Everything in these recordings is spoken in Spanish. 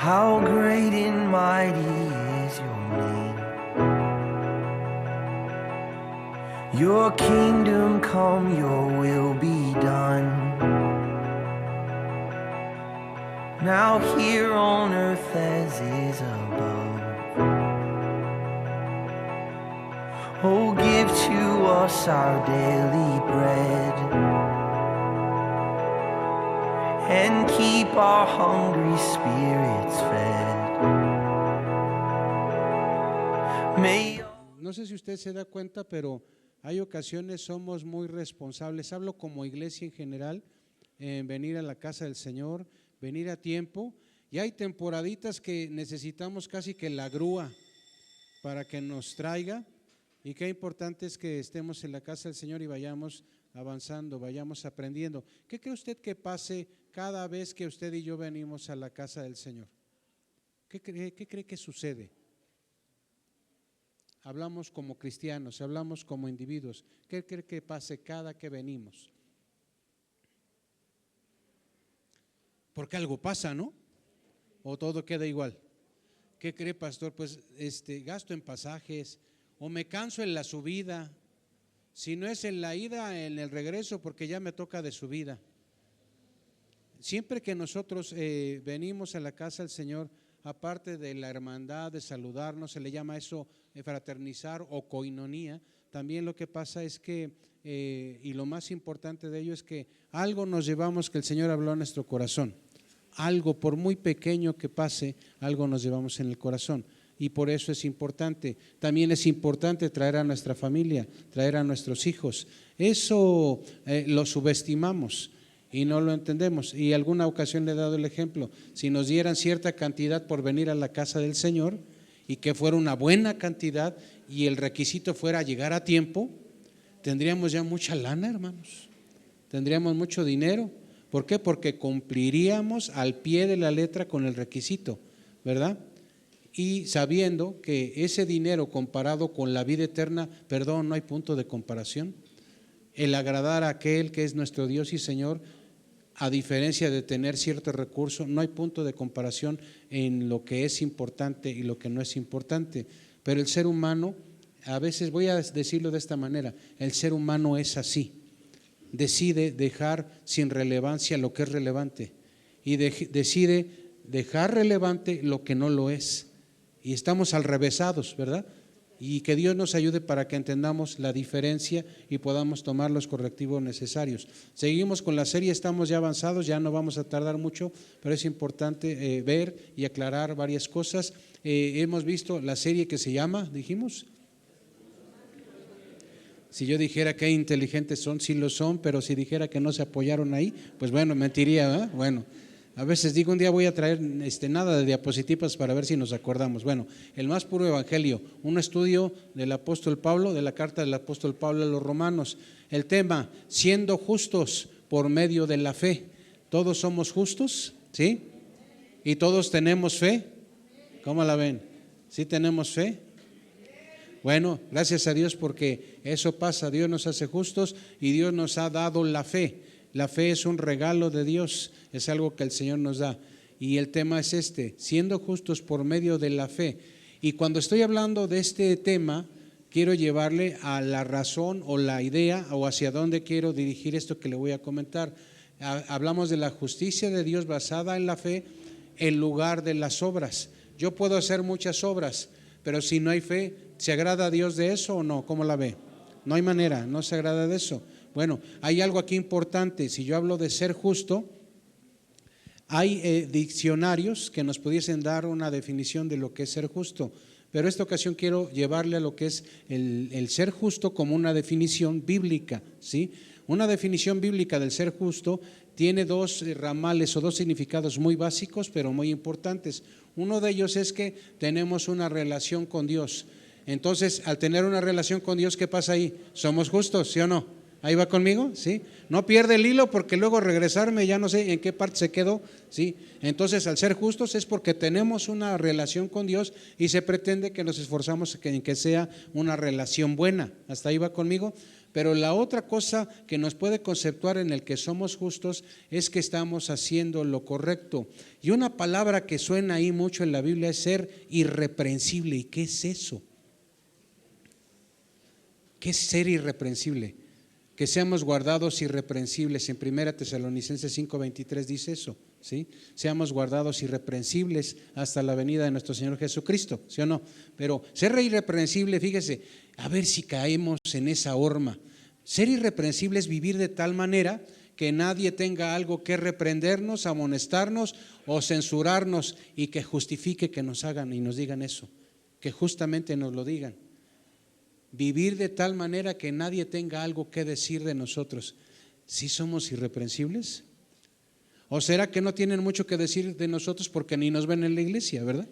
How great and mighty is your name. Your kingdom come, your will be done. Now here on earth as is above. Oh, give to us our daily bread, and keep our hungry spirits fed. May... No sé si usted se da cuenta, pero hay ocasiones somos muy responsables. Hablo como iglesia en general, en venir a la casa del Señor, venir a tiempo. Y hay temporaditas que necesitamos casi que la grúa para que nos traiga. Y qué importante es que estemos en la casa del Señor y vayamos avanzando, vayamos aprendiendo. ¿Qué cree usted que pase cada vez que usted y yo venimos a la casa del Señor? ¿Qué cree que sucede? Hablamos como cristianos, hablamos como individuos. ¿Qué cree que pase cada que venimos? Porque algo pasa, ¿no? ¿O todo queda igual? ¿Qué cree, pastor? Pues gasto en pasajes, o me canso en la subida. Si no es en la ida, en el regreso, porque ya me toca de subida. Siempre que nosotros venimos a la casa del Señor, aparte de la hermandad, de saludarnos, se le llama eso fraternizar o coinonía. También lo que pasa es que, y lo más importante de ello es que algo nos llevamos que el Señor habló a nuestro corazón. Algo, por muy pequeño que pase, algo nos llevamos en el corazón. Y por eso es importante. También es importante traer a nuestra familia, traer a nuestros hijos. Eso lo subestimamos y no lo entendemos. Y alguna ocasión le he dado el ejemplo: si nos dieran cierta cantidad por venir a la casa del Señor y que fuera una buena cantidad y el requisito fuera llegar a tiempo, tendríamos ya mucha lana, hermanos. Tendríamos mucho dinero. ¿Por qué? Porque cumpliríamos al pie de la letra con el requisito, ¿verdad? Y sabiendo que ese dinero comparado con la vida eterna, perdón, no hay punto de comparación. El agradar a aquel que es nuestro Dios y Señor, a diferencia de tener cierto recurso, no hay punto de comparación en lo que es importante y lo que no es importante. Pero el ser humano, a veces voy a decirlo de esta manera, el ser humano es así, decide dejar sin relevancia lo que es relevante y decide dejar relevante lo que no lo es. Y estamos alrevesados, ¿verdad? Y que Dios nos ayude para que entendamos la diferencia y podamos tomar los correctivos necesarios. Seguimos con la serie, estamos ya avanzados, ya no vamos a tardar mucho, pero es importante ver y aclarar varias cosas. Hemos visto la serie que se llama, dijimos. Si yo dijera que inteligentes son, sí lo son, pero si dijera que no se apoyaron ahí, pues bueno, mentiría, ¿verdad? Bueno. A veces digo, un día voy a traer nada de diapositivas para ver si nos acordamos. Bueno, el más puro evangelio, un estudio del apóstol Pablo, de la carta del apóstol Pablo a los romanos. El tema, siendo justos por medio de la fe. ¿Todos somos justos? ¿Sí? ¿Y todos tenemos fe? ¿Cómo la ven? ¿Sí tenemos fe? Bueno, gracias a Dios porque eso pasa. Dios nos hace justos y Dios nos ha dado la fe. La fe es un regalo de Dios, es algo que el Señor nos da. Y el tema es siendo justos por medio de la fe. Y cuando estoy hablando de este tema, quiero llevarle a la razón o la idea o hacia dónde quiero dirigir esto que le voy a comentar. Hablamos de la justicia de Dios basada en la fe en lugar de las obras. Yo puedo hacer muchas obras, pero si no hay fe, ¿se agrada a Dios de eso o no? ¿Cómo la ve? No hay manera, no se agrada de eso. Bueno, hay algo aquí importante. Si yo hablo de ser justo, hay diccionarios que nos pudiesen dar una definición de lo que es ser justo, pero esta ocasión quiero llevarle a lo que es el ser justo como una definición bíblica, ¿sí? Una definición bíblica del ser justo tiene dos ramales o dos significados muy básicos, pero muy importantes. Uno de ellos es que tenemos una relación con Dios. Entonces, al tener una relación con Dios, ¿qué pasa ahí? ¿Somos justos, sí o no? ¿Ahí va conmigo? ¿Sí? No pierde el hilo porque luego regresarme ya no sé en qué parte se quedó. ¿Sí? Entonces, al ser justos es porque tenemos una relación con Dios y se pretende que nos esforzamos en que sea una relación buena. ¿Hasta ahí va conmigo? Pero la otra cosa que nos puede conceptuar en el que somos justos es que estamos haciendo lo correcto. Y una palabra que suena ahí mucho en la Biblia es ser irreprensible. ¿Y qué es eso? ¿Qué es ser irreprensible? Que seamos guardados irreprensibles. En 1 Tesalonicenses 5:23 dice eso, ¿sí? Seamos guardados irreprensibles hasta la venida de nuestro Señor Jesucristo, ¿sí o no? Pero ser irreprensible, fíjese, a ver si caemos en esa horma. Ser irreprensible es vivir de tal manera que nadie tenga algo que reprendernos, amonestarnos o censurarnos y que justifique que nos hagan y nos digan eso, que justamente nos lo digan. Vivir de tal manera que nadie tenga algo que decir de nosotros. ¿Sí somos irreprensibles? ¿O será que no tienen mucho que decir de nosotros porque ni nos ven en la iglesia, verdad?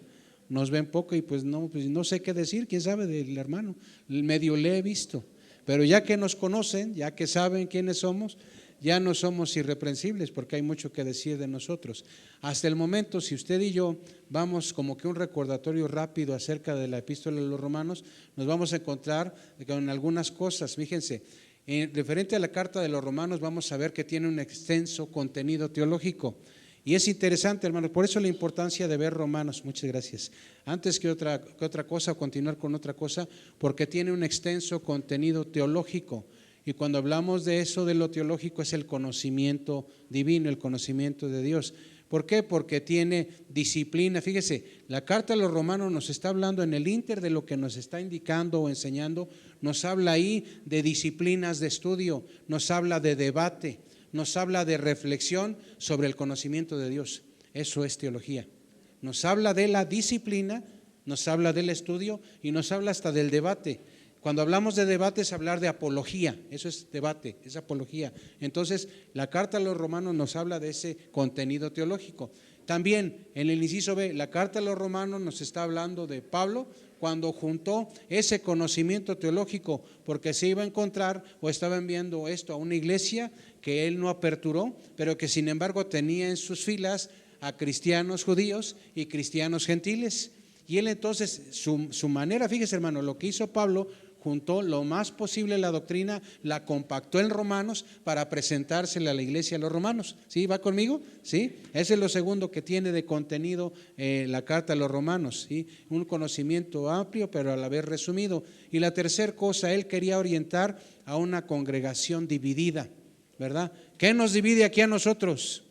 Nos ven poco y pues no sé qué decir, quién sabe del hermano, medio le he visto. Pero ya que nos conocen, ya que saben quiénes somos, ya no somos irreprensibles porque hay mucho que decir de nosotros. Hasta el momento, si usted y yo vamos como que un recordatorio rápido acerca de la epístola de los Romanos, nos vamos a encontrar con algunas cosas. Fíjense, referente a la carta de los Romanos vamos a ver que tiene un extenso contenido teológico. Y es interesante, hermanos, por eso la importancia de ver Romanos. Muchas gracias. Antes que otra cosa, continuar con otra cosa, porque tiene un extenso contenido teológico. Y cuando hablamos de eso, de lo teológico, es el conocimiento divino, el conocimiento de Dios. ¿Por qué? Porque tiene disciplina. Fíjese, la carta a los Romanos nos está hablando en el ínter de lo que nos está indicando o enseñando. Nos habla ahí de disciplinas de estudio, nos habla de debate, nos habla de reflexión sobre el conocimiento de Dios. Eso es teología. Nos habla de la disciplina, nos habla del estudio y nos habla hasta del debate. Cuando hablamos de debate es hablar de apología, eso es debate, es apología. Entonces, la carta a los Romanos nos habla de ese contenido teológico. También en el inciso B, la carta a los Romanos nos está hablando de Pablo cuando juntó ese conocimiento teológico, porque se iba a encontrar o estaba enviando esto a una iglesia que él no aperturó, pero que sin embargo tenía en sus filas a cristianos judíos y cristianos gentiles. Y él entonces, su manera, fíjese hermano, lo que hizo Pablo, juntó lo más posible la doctrina, la compactó en Romanos para presentársela a la iglesia de los romanos. ¿Sí? ¿Va conmigo? ¿Sí? Ese es lo segundo que tiene de contenido la carta a los romanos, ¿sí? Un conocimiento amplio pero a la vez resumido. Y la tercera cosa, él quería orientar a una congregación dividida, ¿verdad? ¿Qué nos divide aquí a nosotros?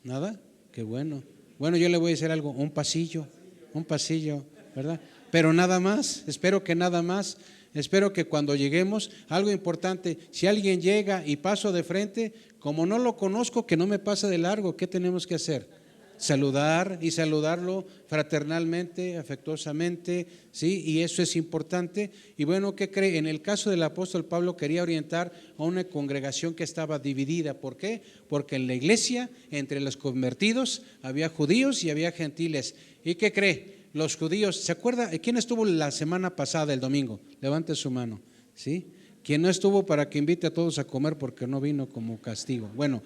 ¿Nada? Qué bueno. Bueno, yo le voy a decir algo, un pasillo, ¿verdad? Pero nada más, espero que nada más, espero que cuando lleguemos, algo importante, si alguien llega y paso de frente, como no lo conozco, que no me pase de largo, ¿qué tenemos que hacer? Saludar y saludarlo fraternalmente, afectuosamente, ¿sí? Y eso es importante. Y bueno, ¿qué cree? En el caso del apóstol Pablo quería orientar a una congregación que estaba dividida. ¿Por qué? Porque en la iglesia, entre los convertidos, había judíos y había gentiles. ¿Y qué cree? Los judíos, ¿se acuerda? ¿Quién estuvo la semana pasada, el domingo? Levante su mano, ¿sí? ¿Quién no estuvo para que invite a todos a comer porque no vino como castigo? Bueno,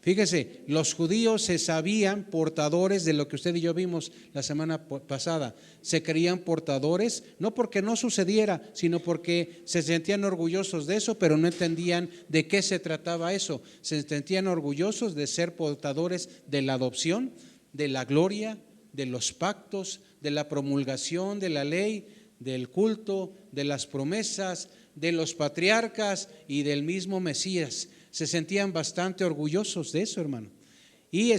fíjese, los judíos se sabían portadores de lo que usted y yo vimos la semana pasada. Se creían portadores, no porque no sucediera, sino porque se sentían orgullosos de eso, pero no entendían de qué se trataba eso. Se sentían orgullosos de ser portadores de la adopción, de la gloria, de los pactos, de la promulgación de la ley, del culto, de las promesas, de los patriarcas y del mismo Mesías. Se sentían bastante orgullosos de eso, hermano. Y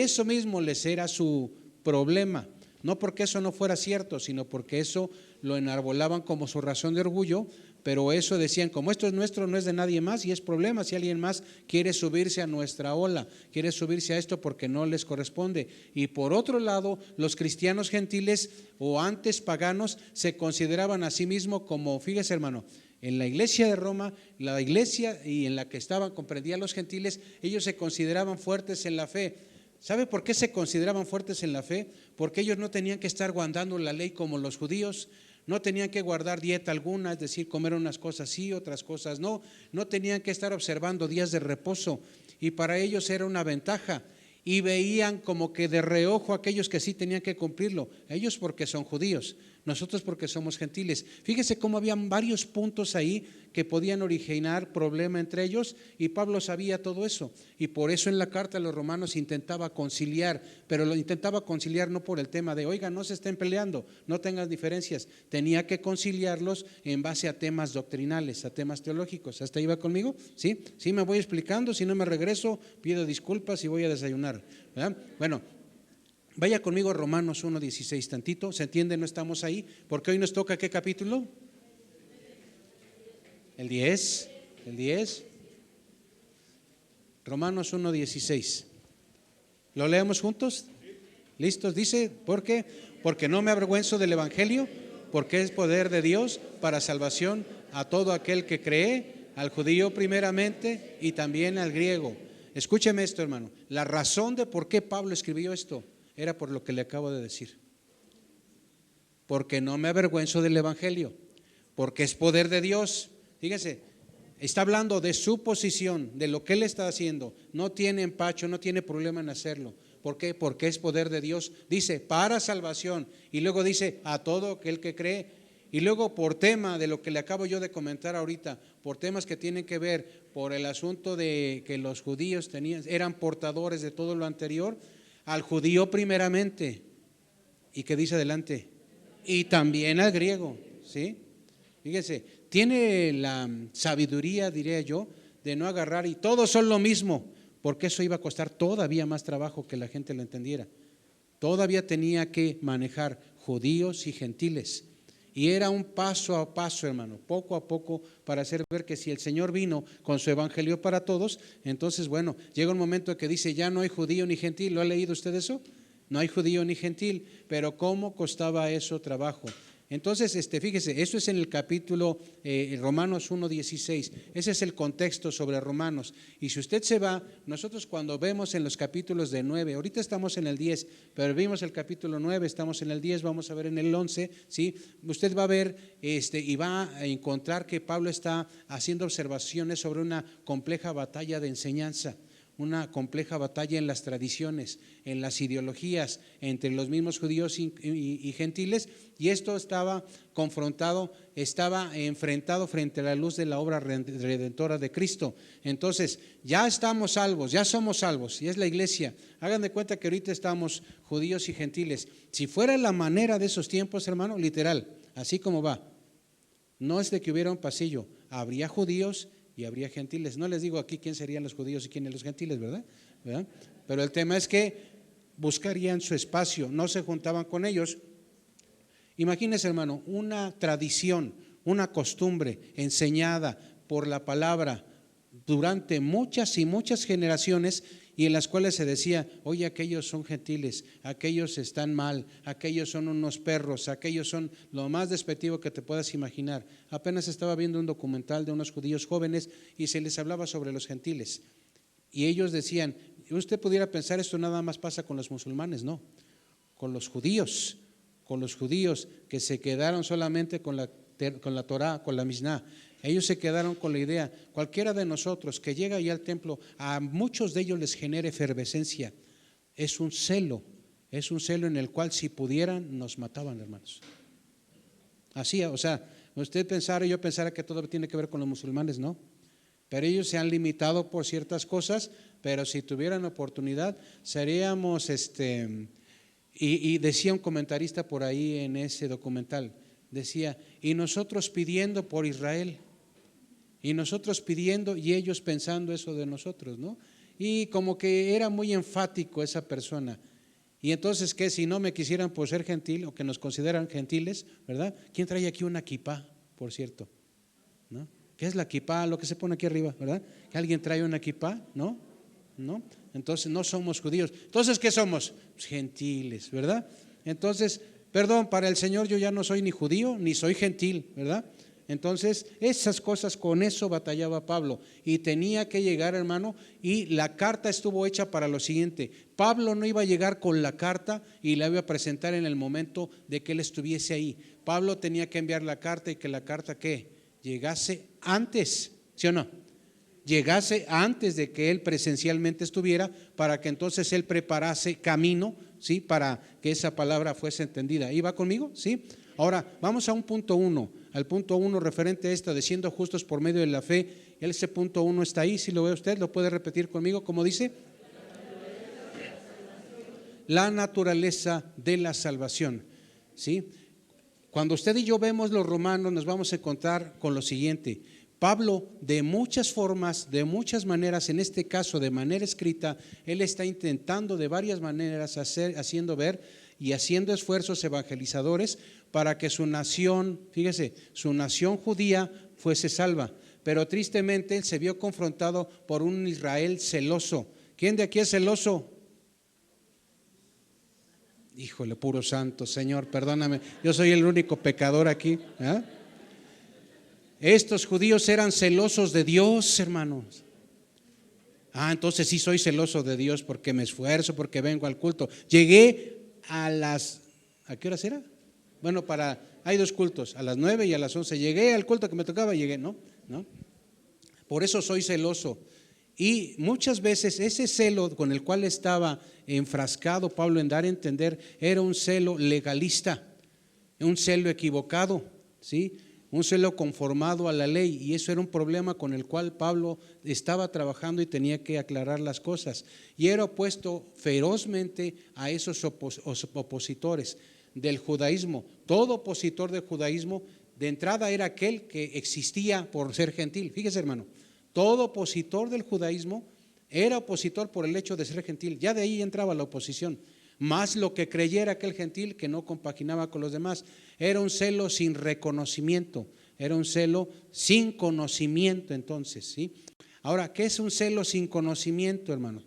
eso mismo les era su problema. No porque eso no fuera cierto, sino porque eso lo enarbolaban como su razón de orgullo, pero eso decían, como esto es nuestro, no es de nadie más, y es problema si alguien más quiere subirse a nuestra ola, quiere subirse a esto porque no les corresponde. Y por otro lado, los cristianos gentiles o antes paganos se consideraban a sí mismos como, fíjese hermano, en la iglesia de Roma, la iglesia y en la que estaban, comprendían los gentiles, ellos se consideraban fuertes en la fe. ¿Sabe por qué se consideraban fuertes en la fe? Porque ellos no tenían que estar guardando la ley como los judíos, No tenían que guardar dieta alguna, es decir, comer unas cosas sí, otras cosas no. No tenían que estar observando días de reposo y para ellos era una ventaja. Y veían como que de reojo a aquellos que sí tenían que cumplirlo. Ellos porque son judíos, nosotros porque somos gentiles. Fíjese cómo habían varios puntos ahí que podían originar problema entre ellos y Pablo sabía todo eso. Y por eso en la carta a los romanos intentaba conciliar, pero lo intentaba conciliar no por el tema de, oiga, no se estén peleando, no tengan diferencias. Tenía que conciliarlos en base a temas doctrinales, a temas teológicos. ¿Hasta ahí va conmigo? ¿Sí? Sí, me voy explicando, si no me regreso, pido disculpas y voy a desayunar, ¿verdad? Bueno, vaya conmigo a Romanos 1:16 tantito, ¿se entiende? No estamos ahí, porque hoy nos toca ¿qué capítulo? El 10, el 10. Romanos 1:16. ¿Lo leemos juntos? ¿Listos? Dice, ¿por qué? Porque no me avergüenzo del evangelio, porque es poder de Dios para salvación a todo aquel que cree, al judío primeramente y también al griego. Escúcheme esto, hermano. La razón de por qué Pablo escribió esto era por lo que le acabo de decir. Porque no me avergüenzo del evangelio, porque es poder de Dios. Fíjense, está hablando de su posición, de lo que él está haciendo. No tiene empacho, no tiene problema en hacerlo. ¿Por qué? Porque es poder de Dios. Dice, para salvación. Y luego dice, a todo aquel que cree. Y luego por tema de lo que le acabo yo de comentar ahorita, por temas que tienen que ver por el asunto de que los judíos eran portadores de todo lo anterior, al judío primeramente. ¿Y qué dice adelante? Y también al griego, ¿sí? Fíjese, tiene la sabiduría, diría yo, de no agarrar y todos son lo mismo, porque eso iba a costar todavía más trabajo que la gente lo entendiera. Todavía tenía que manejar judíos y gentiles. Y era un paso a paso, hermano, poco a poco, para hacer ver que si el Señor vino con su evangelio para todos, entonces, bueno, llega un momento en que dice, ya no hay judío ni gentil. ¿Lo ha leído usted eso? No hay judío ni gentil, pero ¿cómo costaba eso trabajo? Entonces, fíjese, eso es en el capítulo Romanos 1:16, ese es el contexto sobre Romanos. Y si usted se va, nosotros cuando vemos en los capítulos de 9, ahorita estamos en el 10, pero vimos el capítulo 9, estamos en el 10, vamos a ver en el 11, ¿sí? Usted va a ver y va a encontrar que Pablo está haciendo observaciones sobre una compleja batalla de enseñanza. Una compleja batalla en las tradiciones, en las ideologías entre los mismos judíos y gentiles, y esto estaba confrontado, estaba enfrentado frente a la luz de la obra redentora de Cristo. Entonces, ya estamos salvos, ya somos salvos, y es la iglesia. Hagan de cuenta que ahorita estamos judíos y gentiles. Si fuera la manera de esos tiempos, hermano, literal, así como va, no es de que hubiera un pasillo, habría judíos y habría gentiles. No les digo aquí quién serían los judíos y quiénes los gentiles, ¿verdad? Pero el tema es que buscarían su espacio, no se juntaban con ellos. Imagínense, hermano, una tradición, una costumbre enseñada por la palabra durante muchas y muchas generaciones, y en las cuales se decía, oye, aquellos son gentiles, aquellos están mal, aquellos son unos perros, aquellos son lo más despectivo que te puedas imaginar. Apenas estaba viendo un documental de unos judíos jóvenes y se les hablaba sobre los gentiles. Y ellos decían, usted pudiera pensar esto nada más pasa con los musulmanes, no, con los judíos que se quedaron solamente con la Torá, con la Misná. Ellos se quedaron con la idea, cualquiera de nosotros que llega ahí al templo, a muchos de ellos les genera efervescencia, es un celo en el cual si pudieran nos mataban, hermanos. Así, o sea, usted pensara, yo pensara que todo tiene que ver con los musulmanes, no, pero ellos se han limitado por ciertas cosas, pero si tuvieran oportunidad seríamos, y decía un comentarista por ahí en ese documental, decía, y nosotros pidiendo por Israel, y nosotros pidiendo y ellos pensando eso de nosotros, ¿no? Y como que era muy enfático esa persona. Y entonces, ¿qué? Si no me quisieran por ser gentil o que nos consideran gentiles, ¿verdad? ¿Quién trae aquí una kipá, por cierto? ¿No? ¿Qué es la kipá? Lo que se pone aquí arriba, ¿verdad? ¿Que alguien trae una kipá? ¿No? ¿No? Entonces no somos judíos. Entonces, ¿qué somos? Pues gentiles, ¿verdad? Entonces, perdón, para el Señor yo ya no soy ni judío ni soy gentil, ¿verdad? Entonces, esas cosas, con eso batallaba Pablo y tenía que llegar, hermano, y la carta estuvo hecha para lo siguiente. Pablo no iba a llegar con la carta y la iba a presentar en el momento de que él estuviese ahí. Pablo tenía que enviar la carta y que la carta ¿qué? Llegase antes, ¿sí o no? Llegase antes de que él presencialmente estuviera, para que entonces él preparase camino, ¿sí? Para que esa palabra fuese entendida. ¿Iba conmigo? ¿Sí? Ahora vamos a un punto 1, al punto 1 referente a esto de siendo justos por medio de la fe. Ese punto 1 está ahí, si lo ve usted, lo puede repetir conmigo, ¿cómo dice? La naturaleza de la salvación, ¿sí? Cuando usted y yo vemos los Romanos, nos vamos a encontrar con lo siguiente. Pablo, de muchas formas, de muchas maneras, en este caso de manera escrita, él está intentando de varias maneras haciendo ver y haciendo esfuerzos evangelizadores para que su nación, fíjese, su nación judía fuese salva. Pero tristemente él se vio confrontado por un Israel celoso. ¿Quién de aquí es celoso? Híjole, puro santo, Señor, perdóname, yo soy el único pecador aquí, ¿eh? Estos judíos eran celosos de Dios, hermanos. Entonces sí soy celoso de Dios porque me esfuerzo, porque vengo al culto. Llegué ¿a qué horas era? Bueno, hay 2 cultos, a las 9 y a las 11. Llegué al culto que me tocaba, ¿no? Por eso soy celoso. Y muchas veces ese celo con el cual estaba enfrascado Pablo en dar a entender era un celo legalista, un celo equivocado, ¿sí? Un celo conformado a la ley, y eso era un problema con el cual Pablo estaba trabajando y tenía que aclarar las cosas, y era opuesto ferozmente a esos opositores del judaísmo. Todo opositor del judaísmo de entrada era aquel que existía por ser gentil. Fíjese, hermano, todo opositor del judaísmo era opositor por el hecho de ser gentil, ya de ahí entraba la oposición. Más lo que creyera aquel gentil que no compaginaba con los demás. Era un celo sin reconocimiento, era un celo sin conocimiento entonces, ¿sí? Ahora, ¿qué es un celo sin conocimiento, hermano?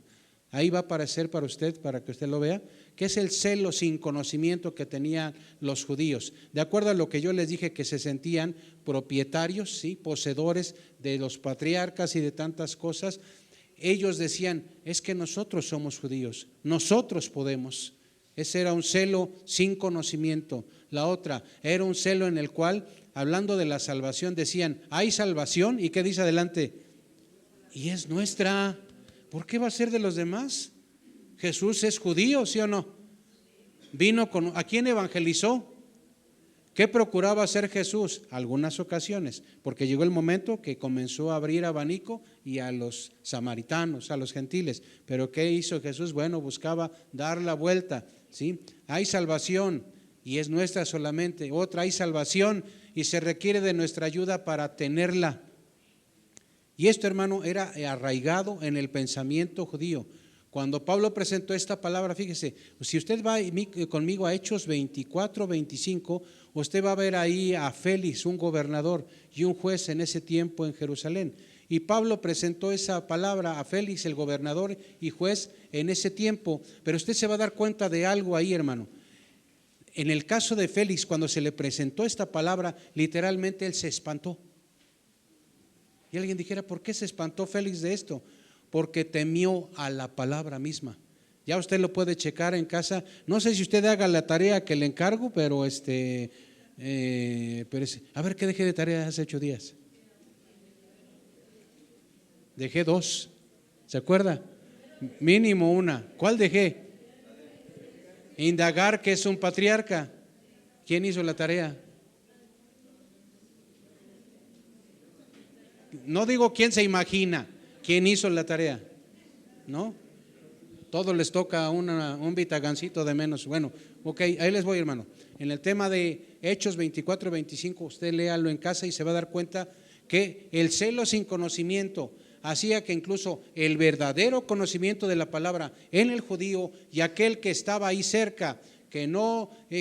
Ahí va a aparecer para usted, para que usted lo vea. ¿Qué es el celo sin conocimiento que tenían los judíos? De acuerdo a lo que yo les dije, que se sentían propietarios, ¿sí? Poseedores de los patriarcas y de tantas cosas. Ellos decían, es que nosotros somos judíos, nosotros podemos. Ese era un celo sin conocimiento. La otra era un celo en el cual, hablando de la salvación, decían, hay salvación, ¿y qué dice adelante? Y es nuestra. ¿Por qué va a ser de los demás? Jesús es judío, ¿sí o no? ¿A quién evangelizó? ¿Qué procuraba hacer Jesús? Algunas ocasiones, porque llegó el momento que comenzó a abrir abanico y a los samaritanos, a los gentiles. Pero ¿qué hizo Jesús? Bueno, buscaba dar la vuelta, ¿sí? Hay salvación y es nuestra solamente. Otra, hay salvación y se requiere de nuestra ayuda para tenerla. Y esto, hermano, era arraigado en el pensamiento judío. Cuando Pablo presentó esta palabra, fíjese, si usted va conmigo a Hechos 24, 25, usted va a ver ahí a Félix, un gobernador y un juez en ese tiempo en Jerusalén. Y Pablo presentó esa palabra a Félix, el gobernador y juez en ese tiempo. Pero usted se va a dar cuenta de algo ahí, hermano. En el caso de Félix, cuando se le presentó esta palabra, literalmente él se espantó. Y alguien dijera, ¿por qué se espantó Félix de esto? Porque temió a la palabra misma. Ya usted lo puede checar en casa. No sé si usted haga la tarea que le encargo, pero a ver, ¿qué dejé de tarea hace 8 días? Dejé 2, ¿se acuerda? Mínimo una. ¿Cuál dejé? Indagar qué es un patriarca. ¿Quién hizo la tarea? No digo quién se imagina, quién hizo la tarea, ¿no? Todos les toca un vitagancito de menos. Bueno, ok, ahí les voy, hermano. En el tema de Hechos 24, 25, usted léalo en casa y se va a dar cuenta que el celo sin conocimiento hacía que incluso el verdadero conocimiento de la palabra en el judío y aquel que estaba ahí cerca, que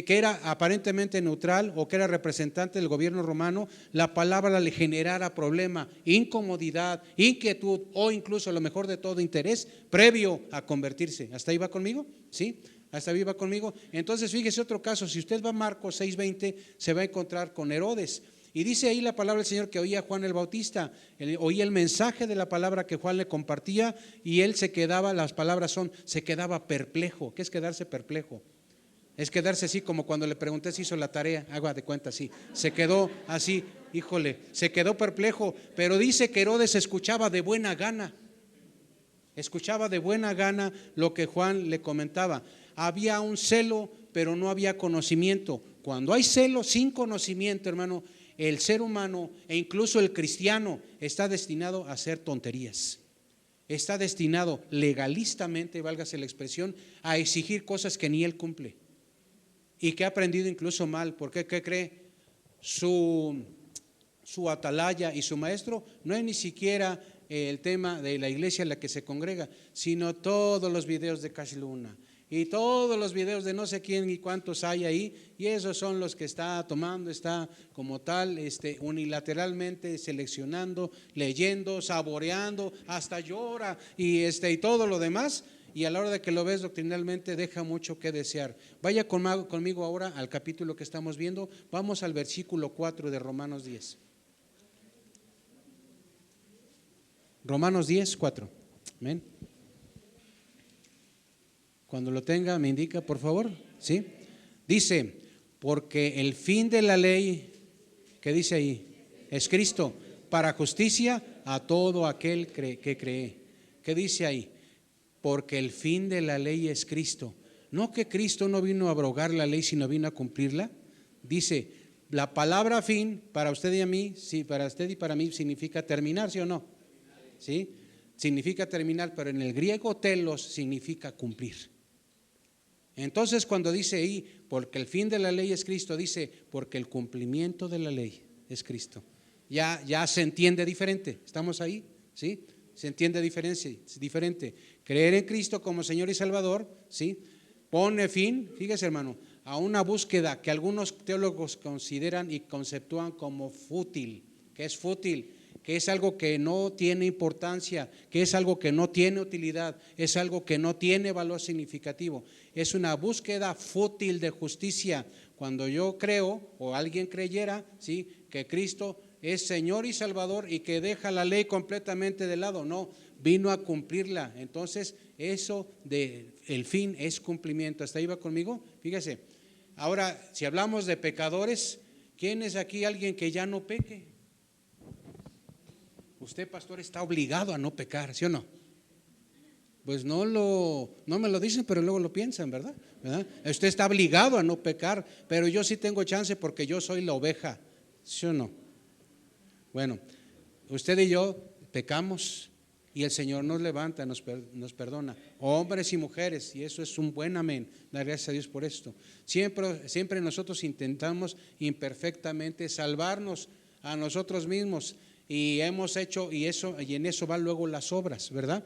era aparentemente neutral o que era representante del gobierno romano, la palabra le generara problema, incomodidad, inquietud o incluso, lo mejor de todo, interés previo a convertirse. ¿Hasta ahí va conmigo? ¿Sí? ¿Hasta ahí va conmigo? Entonces fíjese otro caso. Si usted va a Marcos 6:20, se va a encontrar con Herodes. Y dice ahí la palabra del Señor que oía Juan el Bautista, oía el mensaje de la palabra que Juan le compartía y él se quedaba, las palabras son, se quedaba perplejo. ¿Qué es quedarse perplejo? Es quedarse así como cuando le pregunté si hizo la tarea, haga de cuenta así, se quedó así, híjole, se quedó perplejo, pero dice que Herodes escuchaba de buena gana lo que Juan le comentaba. Había un celo, pero no había conocimiento. Cuando hay celo sin conocimiento, hermano, el ser humano e incluso el cristiano está destinado a hacer tonterías. Está destinado legalistamente, válgase la expresión, a exigir cosas que ni él cumple y que ha aprendido incluso mal. ¿Por qué? ¿Qué cree? Su atalaya y su maestro no es ni siquiera el tema de la iglesia en la que se congrega, sino todos los videos de Cash Luna y todos los videos de no sé quién y cuántos hay ahí, y esos son los que está tomando, está como tal unilateralmente seleccionando, leyendo, saboreando, hasta llora y todo lo demás, y a la hora de que lo ves doctrinalmente deja mucho que desear. Vaya conmigo ahora al capítulo que estamos viendo, vamos al versículo 4 de Romanos 10. Romanos 10, 4. Amén. Cuando lo tenga me indica, por favor. ¿Sí? Dice, porque el fin de la ley, ¿qué dice ahí? Es Cristo, para justicia a todo aquel que cree. ¿Qué dice ahí? Porque el fin de la ley es Cristo. No que Cristo no vino a abrogar la ley, sino vino a cumplirla. Dice, la palabra fin para usted y a mí, sí, para usted y para mí significa terminar, ¿sí o no? ¿Sí? Significa terminar, pero en el griego telos significa cumplir. Entonces cuando dice ahí, porque el fin de la ley es Cristo, dice, porque el cumplimiento de la ley es Cristo. Ya se entiende diferente, ¿estamos ahí? ¿Sí? Se entiende diferente. Creer en Cristo como Señor y Salvador, ¿sí? Pone fin, fíjese hermano, a una búsqueda que algunos teólogos consideran y conceptúan como fútil. ¿Qué es fútil? Que es algo que no tiene importancia, que es algo que no tiene utilidad, es algo que no tiene valor significativo. Es una búsqueda fútil de justicia. Cuando yo creo, o alguien creyera, ¿sí?, que Cristo es Señor y Salvador y que deja la ley completamente de lado, no, vino a cumplirla. Entonces eso de el fin es cumplimiento. ¿Hasta ahí va conmigo? Fíjese. Ahora, si hablamos de pecadores, ¿quién es aquí alguien que ya no peque? Usted, pastor, está obligado a no pecar, ¿sí o no? Pues no me lo dicen, pero luego lo piensan, ¿verdad? Usted está obligado a no pecar, pero yo sí tengo chance porque yo soy la oveja, ¿sí o no? Bueno, usted y yo pecamos y el Señor nos levanta, nos perdona, hombres y mujeres, y eso es un buen amén. Dar gracias a Dios por esto. Siempre nosotros intentamos imperfectamente salvarnos a nosotros mismos. Y hemos hecho, y en eso van luego las obras, ¿verdad?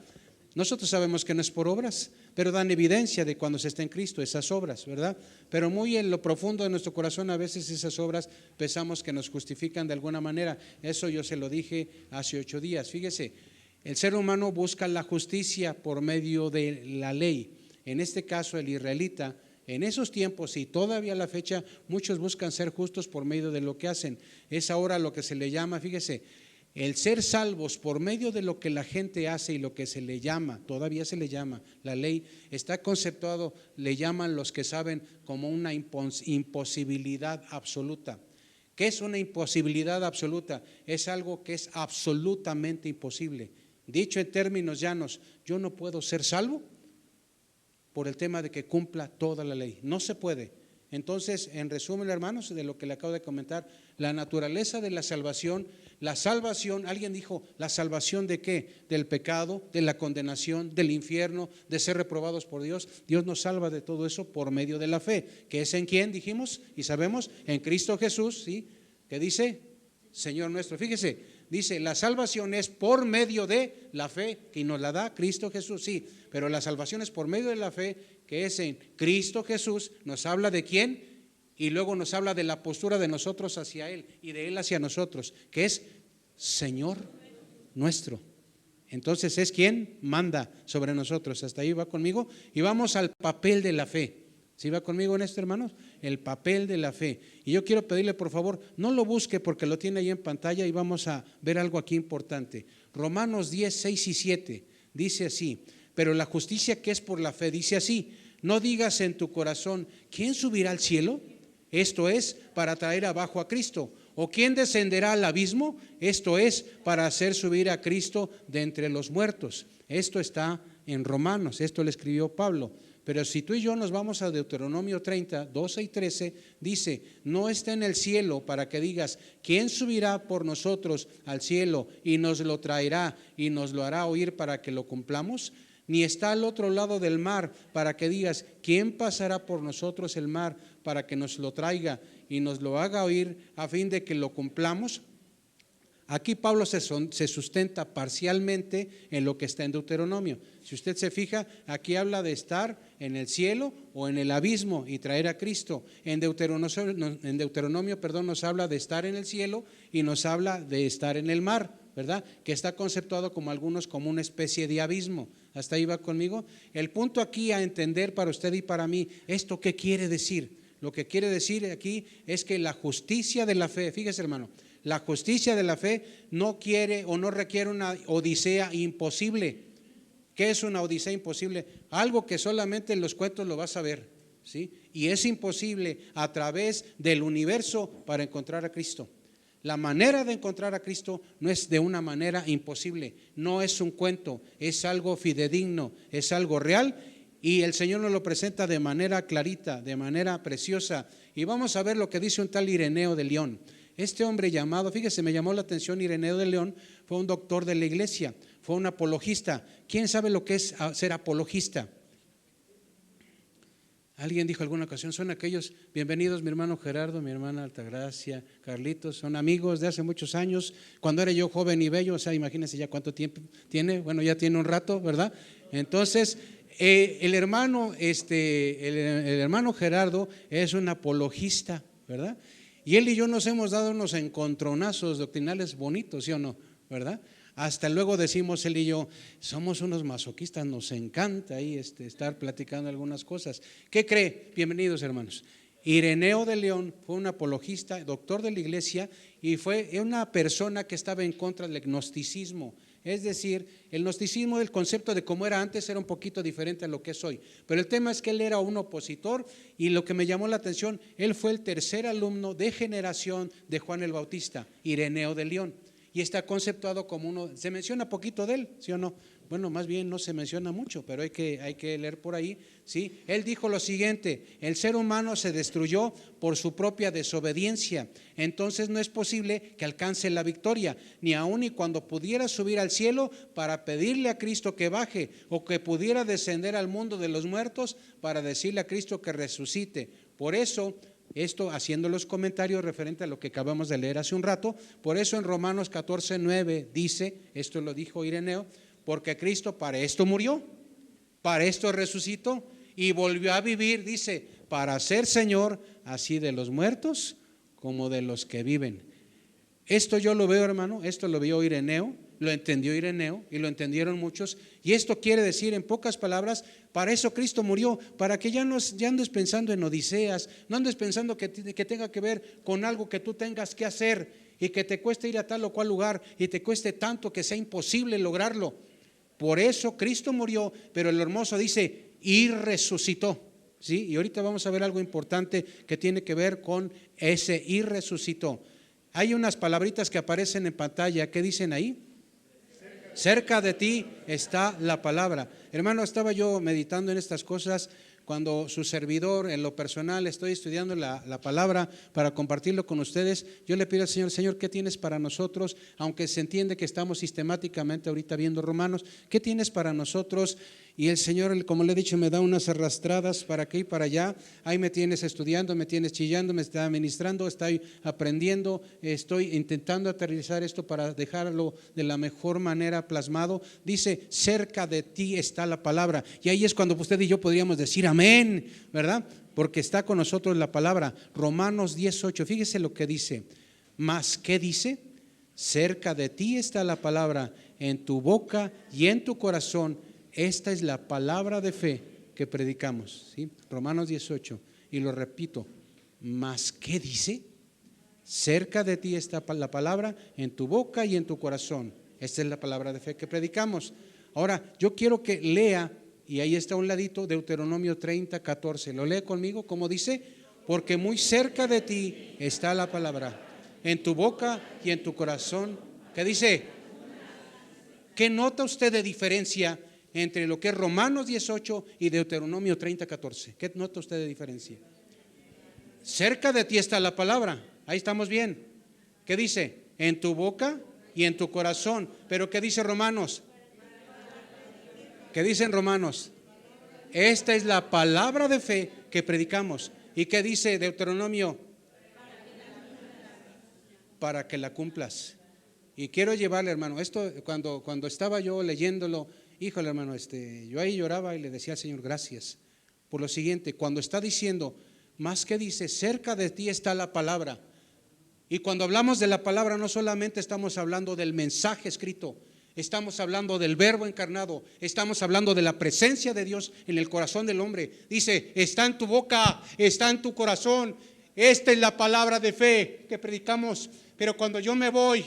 Nosotros sabemos que no es por obras, pero dan evidencia de cuando se está en Cristo esas obras, ¿verdad? Pero muy en lo profundo de nuestro corazón a veces esas obras pensamos que nos justifican de alguna manera. Eso yo se lo dije hace 8 días. Fíjese, el ser humano busca la justicia por medio de la ley. En este caso el israelita, en esos tiempos y todavía a la fecha, muchos buscan ser justos por medio de lo que hacen. Es ahora lo que se le llama, fíjese, el ser salvos por medio de lo que la gente hace y lo que se le llama, todavía se le llama, la ley está conceptuado, le llaman los que saben como una imposibilidad absoluta. ¿Qué es una imposibilidad absoluta? Es algo que es absolutamente imposible. Dicho en términos llanos, yo no puedo ser salvo por el tema de que cumpla toda la ley, no se puede. Entonces, en resumen, hermanos, de lo que le acabo de comentar, la naturaleza de la salvación, alguien dijo, ¿la salvación de qué? Del pecado, de la condenación, del infierno, de ser reprobados por Dios. Dios nos salva de todo eso por medio de la fe, que es en quién, dijimos, y sabemos, en Cristo Jesús, ¿sí? ¿Qué dice? Señor nuestro. Fíjese, dice, la salvación es por medio de la fe, que nos la da Cristo Jesús, sí, pero la salvación es por medio de la fe, que es en Cristo Jesús. Nos habla de quién y luego nos habla de la postura de nosotros hacia Él y de Él hacia nosotros, que es Señor nuestro. Entonces es quien manda sobre nosotros. Hasta ahí va conmigo. Y vamos al papel de la fe. ¿Sí va conmigo en esto, hermanos? El papel de la fe. Y yo quiero pedirle, por favor, no lo busque porque lo tiene ahí en pantalla y vamos a ver algo aquí importante. Romanos 10, 6 y 7 dice así: pero la justicia que es por la fe dice así: No digas en tu corazón, ¿quién subirá al cielo? Esto es, para traer abajo a Cristo. ¿O quién descenderá al abismo? Esto es, para hacer subir a Cristo de entre los muertos. Esto está en Romanos, esto le escribió Pablo. Pero si tú y yo nos vamos a Deuteronomio 30, 12 y 13, dice, no está en el cielo para que digas, ¿quién subirá por nosotros al cielo y nos lo traerá y nos lo hará oír para que lo cumplamos? Ni está al otro lado del mar para que digas, ¿quién pasará por nosotros el mar para que nos lo traiga y nos lo haga oír a fin de que lo cumplamos? Aquí Pablo se sustenta parcialmente en lo que está en Deuteronomio. Si usted se fija, aquí habla de estar en el cielo o en el abismo y traer a Cristo. En Deuteronomio, nos habla de estar en el cielo y nos habla de estar en el mar, ¿verdad? Que está conceptuado como algunos como una especie de abismo. ¿Hasta ahí va conmigo? El punto aquí a entender para usted y para mí, ¿esto qué quiere decir? Lo que quiere decir aquí es que la justicia de la fe, fíjese hermano, la justicia de la fe no quiere o no requiere una odisea imposible. ¿Qué es una odisea imposible? Algo que solamente en los cuentos lo vas a ver, ¿sí? Y es imposible a través del universo para encontrar a Cristo. La manera de encontrar a Cristo no es de una manera imposible, no es un cuento, es algo fidedigno, es algo real y el Señor nos lo presenta de manera clarita, de manera preciosa. Y vamos a ver lo que dice un tal Ireneo de León. Este hombre llamado, fíjese, me llamó la atención, Ireneo de León, fue un doctor de la iglesia, fue un apologista. ¿Quién sabe lo que es ser apologista? Alguien dijo alguna ocasión, son aquellos, bienvenidos mi hermano Gerardo, mi hermana Altagracia, Carlitos, son amigos de hace muchos años, cuando era yo joven y bello, o sea, imagínense ya cuánto tiempo tiene, bueno, ya tiene un rato, ¿verdad? Entonces, el hermano Gerardo es un apologista, ¿verdad? Y él y yo nos hemos dado unos encontronazos doctrinales bonitos, ¿sí o no? ¿Verdad? Hasta luego decimos él y yo, somos unos masoquistas, nos encanta ahí estar platicando algunas cosas. ¿Qué cree? Bienvenidos hermanos. Ireneo de León fue un apologista, doctor de la iglesia y fue una persona que estaba en contra del gnosticismo. Es decir, el gnosticismo, el concepto de cómo era antes era un poquito diferente a lo que es hoy. Pero el tema es que él era un opositor y lo que me llamó la atención, él fue el tercer alumno de generación de Juan el Bautista, Ireneo de León. Y está conceptuado como uno, se menciona poquito de él, ¿sí o no? Bueno, más bien no se menciona mucho, pero hay que leer por ahí, ¿sí? Él dijo lo siguiente, el ser humano se destruyó por su propia desobediencia, entonces no es posible que alcance la victoria, ni aun y cuando pudiera subir al cielo para pedirle a Cristo que baje, o que pudiera descender al mundo de los muertos para decirle a Cristo que resucite. Por eso, esto haciendo los comentarios referente a lo que acabamos de leer hace un rato, por eso en Romanos 14:9 dice, esto lo dijo Ireneo, porque Cristo para esto murió, para esto resucitó y volvió a vivir, dice, para ser Señor así de los muertos como de los que viven. Esto yo lo veo, hermano, esto lo vio Ireneo, lo entendió Ireneo y lo entendieron muchos. Y esto quiere decir, en pocas palabras, para eso Cristo murió, para que ya andes pensando en odiseas, no andes pensando que tenga que ver con algo que tú tengas que hacer y que te cueste ir a tal o cual lugar y te cueste tanto que sea imposible lograrlo. Por eso Cristo murió, pero el hermoso dice, y resucitó. ¿Sí? Y ahorita vamos a ver algo importante que tiene que ver con ese y resucitó. Hay unas palabritas que aparecen en pantalla, ¿qué dicen ahí? Cerca de ti está la palabra. Hermano, estaba yo meditando en estas cosas cuando su servidor, en lo personal, estoy estudiando la palabra para compartirlo con ustedes. Yo le pido al Señor, Señor, ¿qué tienes para nosotros? Aunque se entiende que estamos sistemáticamente ahorita viendo Romanos, ¿qué tienes para nosotros? Y el Señor, como le he dicho, me da unas arrastradas para aquí y para allá. Ahí me tienes estudiando, me tienes chillando, me está ministrando, estoy aprendiendo, estoy intentando aterrizar esto para dejarlo de la mejor manera plasmado. Dice, cerca de ti está la palabra. Y ahí es cuando usted y yo podríamos decir amén, ¿verdad? Porque está con nosotros la palabra. Romanos 10:8, fíjese lo que dice. ¿Más qué dice? Cerca de ti está la palabra, en tu boca y en tu corazón. Esta es la palabra de fe que predicamos, ¿sí? Romanos 18, y lo repito, ¿más qué dice? Cerca de ti está la palabra, en tu boca y en tu corazón. Esta es la palabra de fe que predicamos. Ahora, yo quiero que lea Y ahí está a un ladito Deuteronomio 30:14. ¿Lo lee conmigo? ¿Cómo dice? Porque muy cerca de ti está la palabra, en tu boca y en tu corazón. ¿Qué dice? ¿Qué nota usted de diferencia entre lo que es Romanos 18 y Deuteronomio 30:14? ¿Qué nota usted de diferencia? Cerca de ti está la palabra. Ahí estamos bien. ¿Qué dice? En tu boca y en tu corazón. Pero ¿qué dice Romanos? ¿Qué dice en Romanos? Esta es la palabra de fe que predicamos. ¿Y qué dice Deuteronomio? Para que la cumplas. Y quiero llevarle, hermano, esto cuando estaba yo leyéndolo, híjole, hermano, yo ahí lloraba y le decía al Señor gracias por lo siguiente. Cuando está diciendo, más que dice, cerca de ti está la palabra. Y cuando hablamos de la palabra, no solamente estamos hablando del mensaje escrito, estamos hablando del verbo encarnado, estamos hablando de la presencia de Dios en el corazón del hombre. Dice, está en tu boca, está en tu corazón. Esta es la palabra de fe que predicamos. Pero cuando yo me voy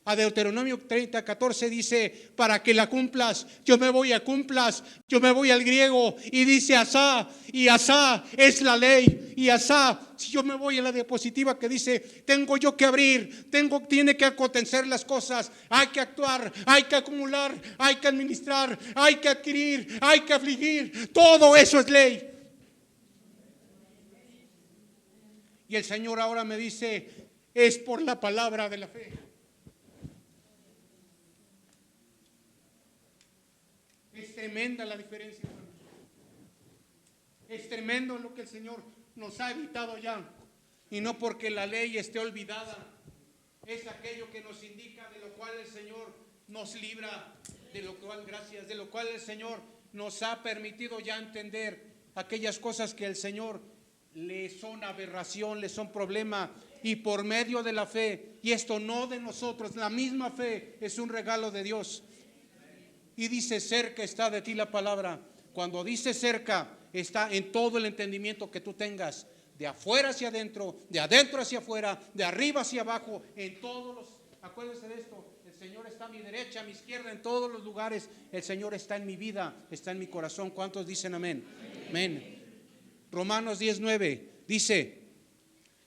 a Deuteronomio 30:14 dice, para que la cumplas, yo me voy a cumplas, yo me voy al griego y dice asá, y asá es la ley, y asá, si yo me voy a la diapositiva que dice, tengo yo que abrir, tiene que acontecer las cosas, hay que actuar, hay que acumular, hay que administrar, hay que adquirir, hay que afligir, todo eso es ley. Y el Señor ahora me dice, es por la palabra de la fe. Es tremenda la diferencia. Es tremendo lo que el Señor nos ha evitado ya. Y no porque la ley esté olvidada. Es aquello que nos indica de lo cual el Señor nos libra, de lo cual gracias, de lo cual el Señor nos ha permitido ya entender aquellas cosas que el Señor le son aberración, le son problema. Y por medio de la fe, y esto no de nosotros, la misma fe es un regalo de Dios. Y dice, cerca está de ti la palabra. Cuando dice cerca, está en todo el entendimiento que tú tengas, de afuera hacia adentro, de adentro hacia afuera, de arriba hacia abajo, en todos los, acuérdense de esto, el Señor está a mi derecha, a mi izquierda, en todos los lugares, el Señor está en mi vida, está en mi corazón. ¿Cuántos dicen amén? Amén. Romanos 10:9 dice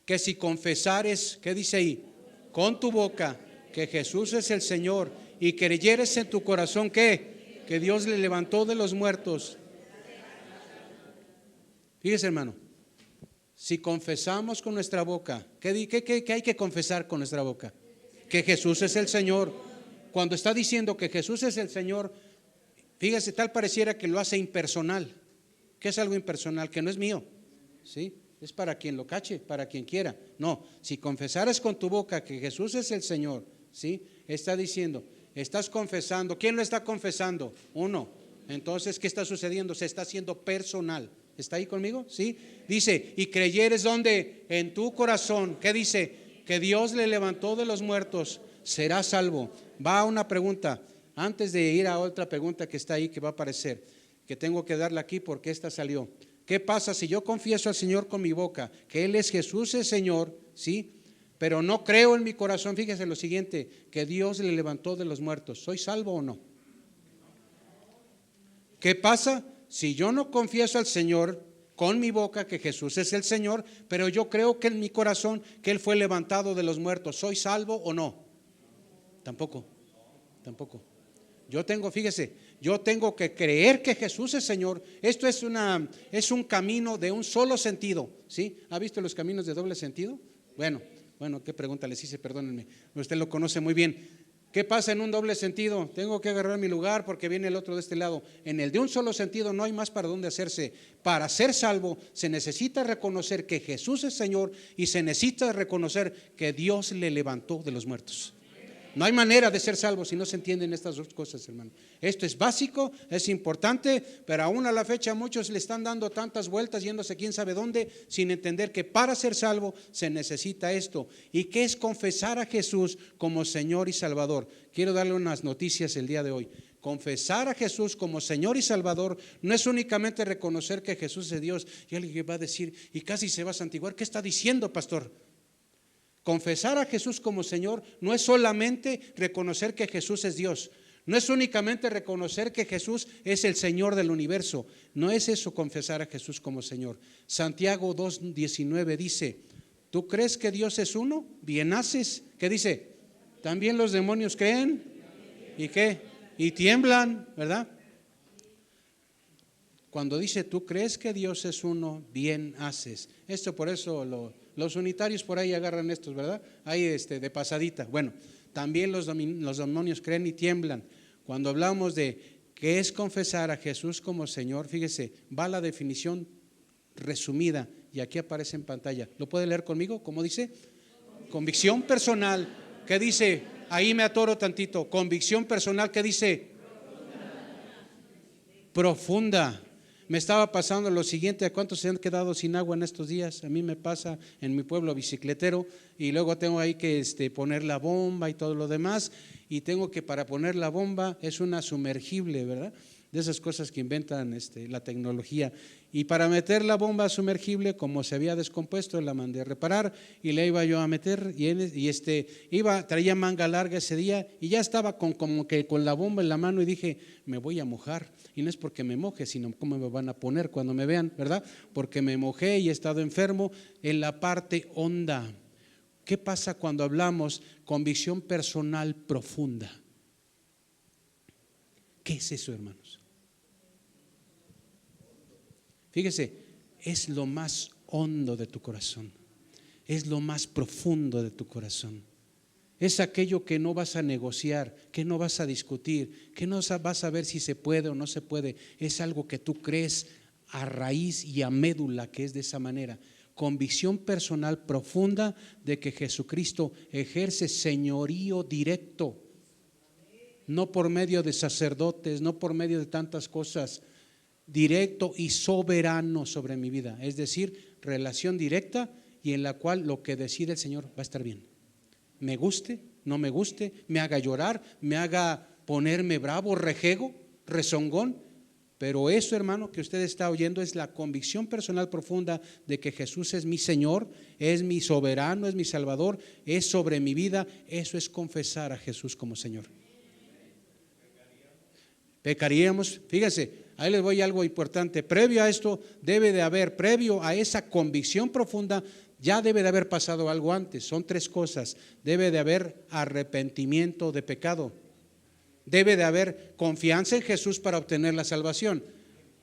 que si confesares, ¿qué dice ahí? Con tu boca que Jesús es el Señor y creyeres en tu corazón que Dios le levantó de los muertos. Fíjese, hermano, si confesamos con nuestra boca, ¿qué hay que confesar con nuestra boca? Que Jesús es el Señor. Cuando está diciendo que Jesús es el Señor, fíjese, tal pareciera que lo hace impersonal. ¿Qué es algo impersonal? Que no es mío, ¿sí? Es para quien lo cache, para quien quiera. No, si confesares con tu boca que Jesús es el Señor, ¿sí? Está diciendo, estás confesando. ¿Quién lo está confesando? Uno. Entonces, ¿qué está sucediendo? Se está haciendo personal. ¿Está ahí conmigo? ¿Sí? Dice, y creyeres ¿dónde? En tu corazón. ¿Qué dice? Que Dios le levantó de los muertos, serás salvo. Va a una pregunta, antes de ir a otra pregunta que está ahí, que va a aparecer, que tengo que darla aquí porque esta salió. ¿Qué pasa si yo confieso al Señor con mi boca que Él es Jesús el Señor, ¿sí? Pero no creo en mi corazón? Fíjese lo siguiente, que Dios le levantó de los muertos. ¿Soy salvo o no? ¿Qué pasa si yo no confieso al Señor con mi boca que Jesús es el Señor, pero yo creo que en mi corazón que Él fue levantado de los muertos? ¿Soy salvo o no? Tampoco. Yo tengo que creer que Jesús es Señor. Esto es un camino de un solo sentido, ¿sí? ¿Ha visto los caminos de doble sentido? Bueno, qué pregunta les hice, perdónenme. Usted lo conoce muy bien. ¿Qué pasa en un doble sentido? Tengo que agarrar mi lugar porque viene el otro de este lado. En el de un solo sentido no hay más para dónde hacerse. Para ser salvo se necesita reconocer que Jesús es Señor y se necesita reconocer que Dios le levantó de los muertos. No hay manera de ser salvo si no se entienden estas dos cosas, hermano. Esto es básico, es importante, pero aún a la fecha muchos le están dando tantas vueltas, yéndose quién sabe dónde, sin entender que para ser salvo se necesita esto. ¿Y qué es confesar a Jesús como Señor y Salvador? Quiero darle unas noticias el día de hoy. Confesar a Jesús como Señor y Salvador no es únicamente reconocer que Jesús es Dios. Y alguien va a decir, y casi se va a santiguar, ¿qué está diciendo, pastor? Confesar a Jesús como Señor no es solamente reconocer que Jesús es Dios, No es únicamente reconocer que Jesús es el Señor del universo. No es eso confesar a Jesús como Señor. Santiago 2:19 dice: ¿tú crees que Dios es uno? Bien haces. ¿Qué dice? También los demonios creen. ¿Y qué? Y tiemblan, ¿verdad? Cuando dice tú crees que Dios es uno, bien haces. Esto por eso los unitarios por ahí agarran estos, ¿verdad? Ahí de pasadita. Bueno, también los demonios creen y tiemblan. Cuando hablamos de qué es confesar a Jesús como Señor, fíjese, va la definición resumida y aquí aparece en pantalla. ¿Lo puede leer conmigo? ¿Cómo dice? Convicción personal. ¿Qué dice? Ahí me atoro tantito. Convicción personal, ¿qué dice? Profunda. Me estaba pasando lo siguiente: ¿a cuántos se han quedado sin agua en estos días? A mí me pasa en mi pueblo bicicletero y luego tengo ahí que poner la bomba y todo lo demás, y tengo que, para poner la bomba, es una sumergible, ¿verdad? De esas cosas que inventan la tecnología. Y para meter la bomba sumergible, como se había descompuesto, la mandé a reparar y la iba yo a meter y traía manga larga ese día y ya estaba como que con la bomba en la mano y dije, me voy a mojar. Y no es porque me moje, sino cómo me van a poner cuando me vean, ¿verdad? Porque me mojé y he estado enfermo en la parte honda. ¿Qué pasa cuando hablamos convicción personal profunda? ¿Qué es eso, hermanos? Fíjese, es lo más hondo de tu corazón, es lo más profundo de tu corazón. Es aquello que no vas a negociar, que no vas a discutir, que no vas a ver si se puede o no se puede. Es algo que tú crees a raíz y a médula, que es de esa manera. Convicción personal profunda de que Jesucristo ejerce señorío directo, no por medio de sacerdotes, no por medio de tantas cosas, directo y soberano sobre mi vida. Es decir, relación directa y en la cual lo que decide el Señor va a estar bien. Me guste, no me guste, me haga llorar, me haga ponerme bravo, rejego, rezongón. Pero eso, hermano, que usted está oyendo es la convicción personal profunda de que Jesús es mi Señor, es mi soberano, es mi Salvador, es sobre mi vida. Eso es confesar a Jesús como Señor. Pecaríamos, fíjense, ahí les voy a algo importante. Previo a esto debe de haber, previo a esa convicción profunda, ya debe de haber pasado algo antes. Son tres cosas. Debe de haber arrepentimiento de pecado. Debe de haber confianza en Jesús para obtener la salvación.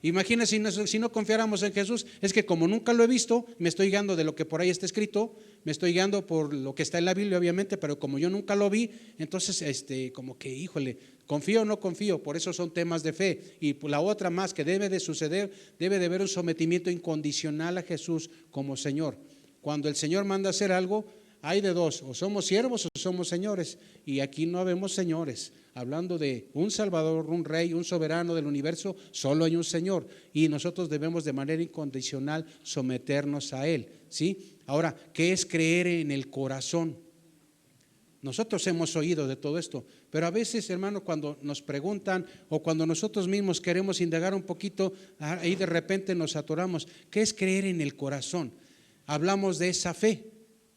Imagínense si no confiáramos en Jesús, es que como nunca lo he visto, me estoy guiando de lo que por ahí está escrito, me estoy guiando por lo que está en la Biblia, obviamente, pero como yo nunca lo vi, entonces como que, híjole, confío o no confío. Por eso son temas de fe. Y la otra más que debe de suceder, debe de haber un sometimiento incondicional a Jesús como Señor. Cuando el Señor manda hacer algo, hay de dos: o somos siervos o somos señores. Y aquí no habemos señores. Hablando de un Salvador, un Rey, un soberano del universo, solo hay un Señor y nosotros debemos de manera incondicional someternos a Él, ¿sí? Ahora, ¿qué es creer en el corazón? Nosotros hemos oído de todo esto, pero a veces, hermano, cuando nos preguntan o cuando nosotros mismos queremos indagar un poquito, ahí de repente nos atoramos. ¿Qué es creer en el corazón? Hablamos de esa fe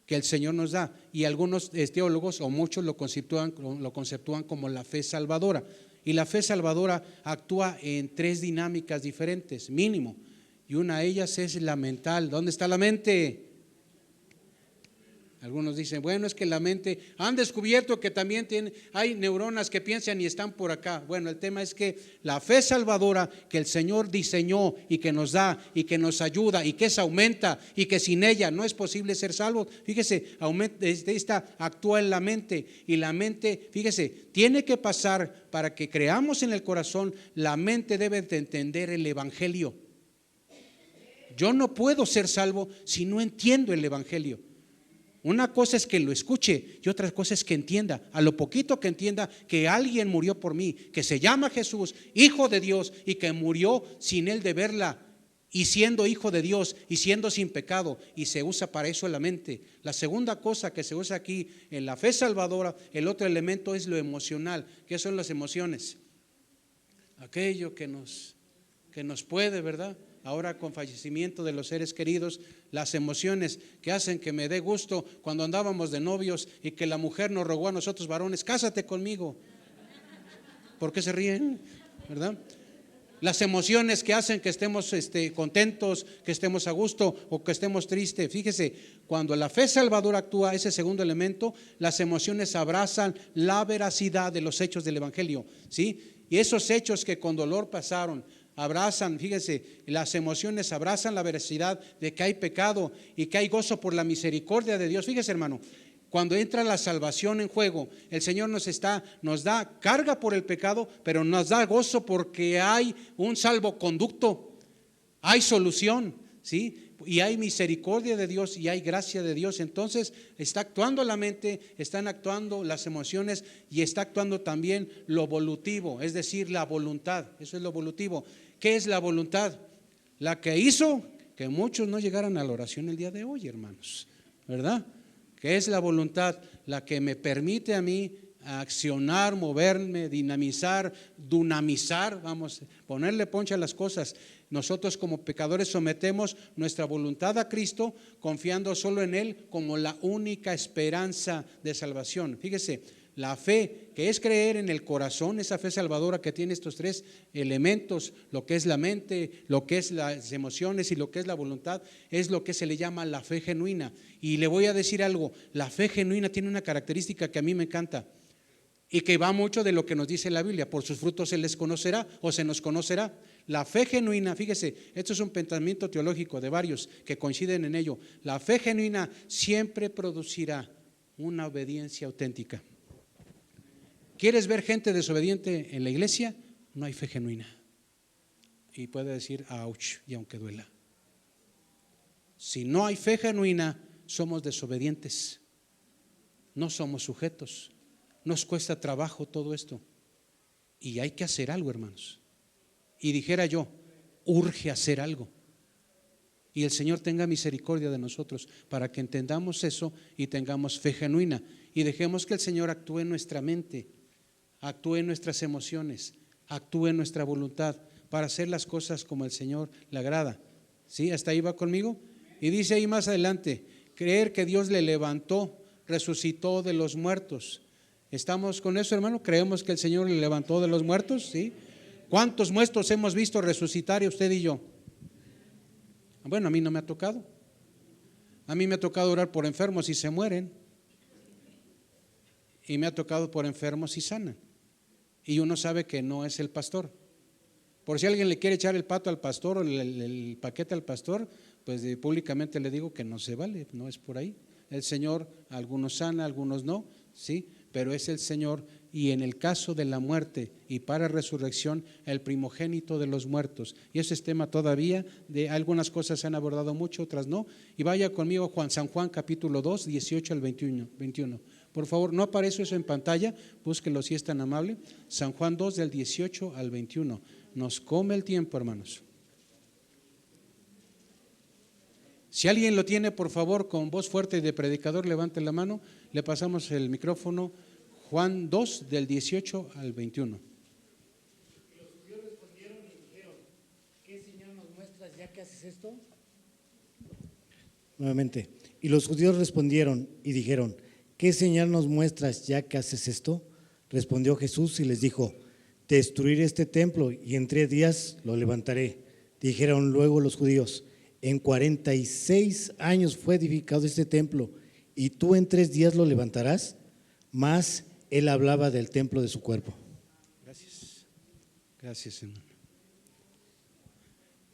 que el Señor nos da, y algunos teólogos o muchos lo conceptúan como la fe salvadora. Y la fe salvadora actúa en tres dinámicas diferentes, mínimo, y una de ellas es la mental. ¿Dónde está la mente? Algunos dicen, bueno, es que la mente, han descubierto que también hay neuronas que piensan y están por acá. Bueno, el tema es que la fe salvadora que el Señor diseñó y que nos da y que nos ayuda y que se aumenta y que sin ella no es posible ser salvo. Fíjese, esta actúa en la mente, y la mente, fíjese, tiene que pasar para que creamos en el corazón. La mente debe de entender el Evangelio. Yo no puedo ser salvo si no entiendo el Evangelio. Una cosa es que lo escuche y otra cosa es que entienda. A lo poquito que entienda que alguien murió por mí, que se llama Jesús, Hijo de Dios, y que murió sin él deberla, y siendo Hijo de Dios y siendo sin pecado, y se usa para eso la mente. La segunda cosa que se usa aquí en la fe salvadora, el otro elemento es lo emocional. ¿Qué son las emociones? Aquello que nos puede, ¿verdad? Ahora con fallecimiento de los seres queridos, las emociones que hacen que me dé gusto cuando andábamos de novios y que la mujer nos rogó a nosotros varones, cásate conmigo. ¿Por qué se ríen? ¿Verdad? Las emociones que hacen que estemos contentos, que estemos a gusto o que estemos tristes. Fíjese, cuando la fe salvadora actúa, ese segundo elemento, las emociones abrazan la veracidad de los hechos del Evangelio, ¿sí? Y esos hechos que con dolor pasaron, abrazan, fíjese, las emociones abrazan la veracidad de que hay pecado y que hay gozo por la misericordia de Dios. Fíjese, hermano, cuando entra la salvación en juego, el Señor nos da carga por el pecado, pero nos da gozo porque hay un salvoconducto, hay solución, ¿sí? Y hay misericordia de Dios y hay gracia de Dios. Entonces está actuando la mente, están actuando las emociones y está actuando también lo volutivo, es decir, la voluntad. Eso es lo volutivo. ¿Qué es la voluntad? La que hizo que muchos no llegaran a la oración el día de hoy, hermanos, ¿verdad? Que es la voluntad, la que me permite a mí accionar, moverme, dinamizar, dunamizar, vamos, ponerle ponche a las cosas. Nosotros como pecadores sometemos nuestra voluntad a Cristo, confiando solo en Él como la única esperanza de salvación. Fíjese, la fe, que es creer en el corazón, esa fe salvadora que tiene estos tres elementos, lo que es la mente, lo que es las emociones y lo que es la voluntad, es lo que se le llama la fe genuina. Y le voy a decir algo, la fe genuina tiene una característica que a mí me encanta y que va mucho de lo que nos dice la Biblia: por sus frutos se les conocerá o se nos conocerá. La fe genuina, fíjese, esto es un pensamiento teológico de varios que coinciden en ello. La fe genuina siempre producirá una obediencia auténtica. ¿Quieres ver gente desobediente en la iglesia? No hay fe genuina. Y puede decir ouch, y aunque duela. Si no hay fe genuina, somos desobedientes. No somos sujetos. Nos cuesta trabajo todo esto. Y hay que hacer algo, hermanos. Y dijera yo, urge hacer algo. Y el Señor tenga misericordia de nosotros para que entendamos eso y tengamos fe genuina. Y dejemos que el Señor actúe en nuestra mente, actúe en nuestras emociones, actúe en nuestra voluntad para hacer las cosas como el Señor le agrada. ¿Sí? ¿Hasta ahí va conmigo? Y dice ahí más adelante, creer que Dios le levantó, resucitó de los muertos. ¿Estamos con eso, hermano? ¿Creemos que el Señor le levantó de los muertos? ¿Sí? ¿Cuántos muertos hemos visto resucitar, usted y yo? Bueno, a mí no me ha tocado. A mí me ha tocado orar por enfermos y se mueren. Y me ha tocado por enfermos y sanan. Y uno sabe que no es el pastor. Por si alguien le quiere echar el pato al pastor o el paquete al pastor, pues públicamente le digo que no se vale, no es por ahí. El Señor, algunos sana, algunos no, sí, pero es el Señor. Y en el caso de la muerte y para resurrección, el primogénito de los muertos. Y ese es tema todavía, de algunas cosas se han abordado mucho, otras no. Y vaya conmigo San Juan capítulo 2, 18 al 21. Por favor, no aparece eso en pantalla, búsquelo si es tan amable. San Juan 2 del 18 al 21. Nos come el tiempo, hermanos. Si alguien lo tiene, por favor, con voz fuerte de predicador, levante la mano. Le pasamos el micrófono. Juan 2 del 18 al 21. Y los judíos respondieron y dijeron: ¿qué señal nos muestras ya que haces esto? Nuevamente. Y los judíos respondieron y dijeron: ¿qué señal nos muestras ya que haces esto? Respondió Jesús y les dijo: destruiré este templo y en 3 días lo levantaré. Dijeron luego los judíos: en 46 años fue edificado este templo y tú en 3 días lo levantarás. Mas él hablaba del templo de su cuerpo. Gracias, hermano.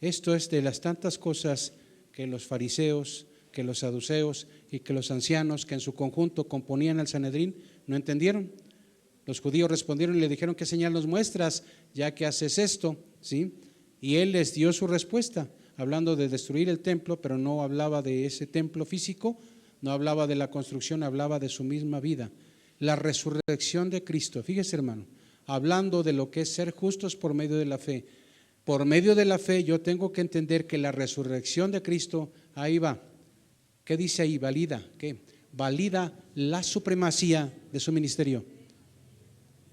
Esto es de las tantas cosas que los fariseos, que los saduceos y que los ancianos que en su conjunto componían el Sanedrín no entendieron. Los judíos respondieron y le dijeron: ¿qué señal nos muestras ya que haces esto? ¿Sí? Y él les dio su respuesta, hablando de destruir el templo, pero no hablaba de ese templo físico, no hablaba de la construcción, hablaba de su misma vida. La resurrección de Cristo, fíjese, hermano, hablando de lo que es ser justos por medio de la fe. Por medio de la fe yo tengo que entender que la resurrección de Cristo, ahí va. ¿Qué dice ahí? Valida, ¿qué? Valida la supremacía de su ministerio.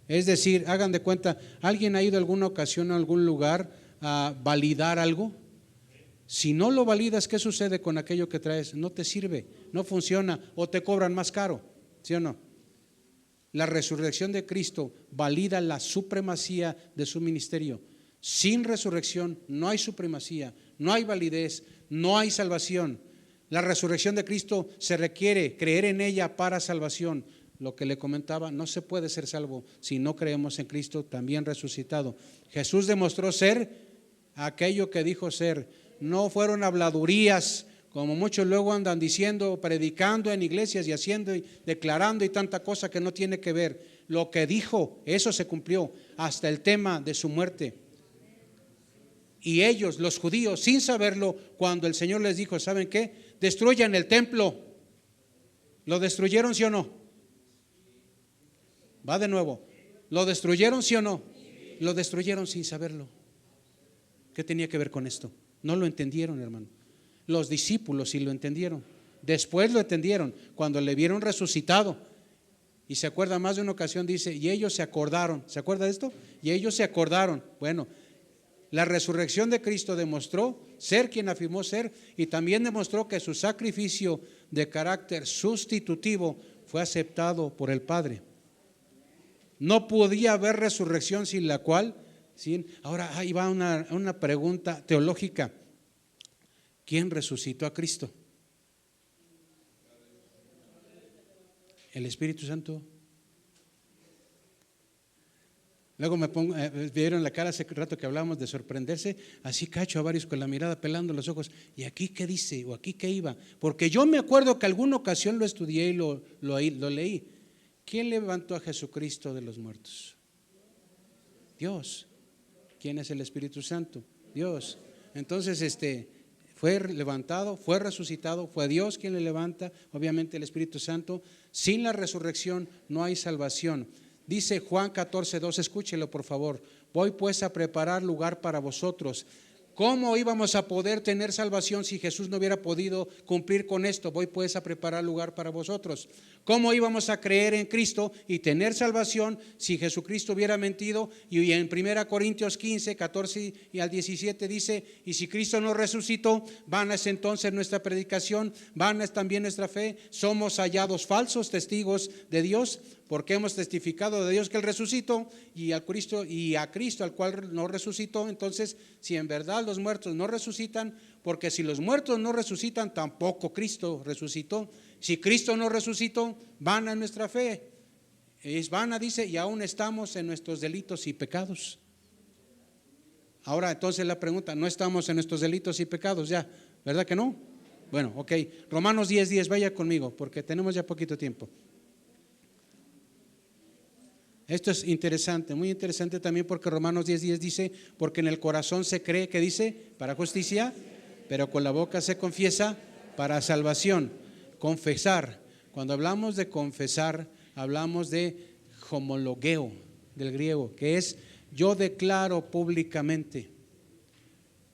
Es decir, hagan de cuenta, ¿alguien ha ido alguna ocasión a algún lugar a validar algo? Si no lo validas, ¿qué sucede con aquello que traes? No te sirve, no funciona o te cobran más caro, ¿sí o no? La resurrección de Cristo valida la supremacía de su ministerio. Sin resurrección no hay supremacía, no hay validez, no hay salvación. La resurrección de Cristo se requiere creer en ella para salvación. Lo que le comentaba, no se puede ser salvo si no creemos en Cristo también resucitado. Jesús demostró ser aquello que dijo ser. No fueron habladurías, como muchos luego andan diciendo, predicando en iglesias y haciendo y declarando y tanta cosa que no tiene que ver. Lo que dijo, eso se cumplió hasta el tema de su muerte. Y ellos, los judíos, sin saberlo, cuando el Señor les dijo, ¿saben qué? Destruyan el templo. ¿Lo destruyeron, sí o no? Va de nuevo. ¿Lo destruyeron, sí o no? Lo destruyeron sin saberlo. ¿Qué tenía que ver con esto? No lo entendieron, hermano. Los discípulos sí lo entendieron. Después lo entendieron cuando le vieron resucitado. Y se acuerda, más de una ocasión dice, y ellos se acordaron. ¿Se acuerda de esto? Y ellos se acordaron. Bueno, la resurrección de Cristo demostró ser quien afirmó ser, y también demostró que su sacrificio de carácter sustitutivo fue aceptado por el Padre. No podía haber resurrección sin la cual, ahora ahí va una pregunta teológica. ¿Quién resucitó a Cristo? ¿El Espíritu Santo? Luego me pongo, vieron la cara hace rato que hablábamos de sorprenderse, así cacho a varios con la mirada pelando los ojos. ¿Y aquí qué dice? ¿O aquí qué iba? Porque yo me acuerdo que alguna ocasión lo estudié y lo leí. ¿Quién levantó a Jesucristo de los muertos? Dios. ¿Quién es el Espíritu Santo? Dios. Entonces fue levantado, fue resucitado, fue Dios quien le levanta, obviamente el Espíritu Santo. Sin la resurrección no hay salvación. Dice Juan 14:2, escúchelo por favor. Voy pues a preparar lugar para vosotros. ¿Cómo íbamos a poder tener salvación si Jesús no hubiera podido cumplir con esto? Voy pues a preparar lugar para vosotros. ¿Cómo íbamos a creer en Cristo y tener salvación si Jesucristo hubiera mentido? Y en 1 Corintios 15, 14 y al 17 dice, y si Cristo no resucitó, vana es entonces nuestra predicación, vana es también nuestra fe, somos hallados falsos testigos de Dios, porque hemos testificado de Dios que Él resucitó y a Cristo al cual no resucitó. Entonces, si en verdad los muertos no resucitan, porque si los muertos no resucitan, tampoco Cristo resucitó. Si Cristo no resucitó, vana es nuestra fe. Es vana, dice, y aún estamos en nuestros delitos y pecados. Ahora, entonces la pregunta, ¿no estamos en nuestros delitos y pecados ya? ¿Verdad que no? Bueno, ok. Romanos 10:10, vaya conmigo, porque tenemos ya poquito tiempo. Esto es interesante, muy interesante también, porque Romanos 10:10 dice, porque en el corazón se cree, ¿qué dice? Para justicia, pero con la boca se confiesa para salvación. Confesar. Cuando hablamos de confesar, hablamos de homologeo, del griego, que es yo declaro públicamente.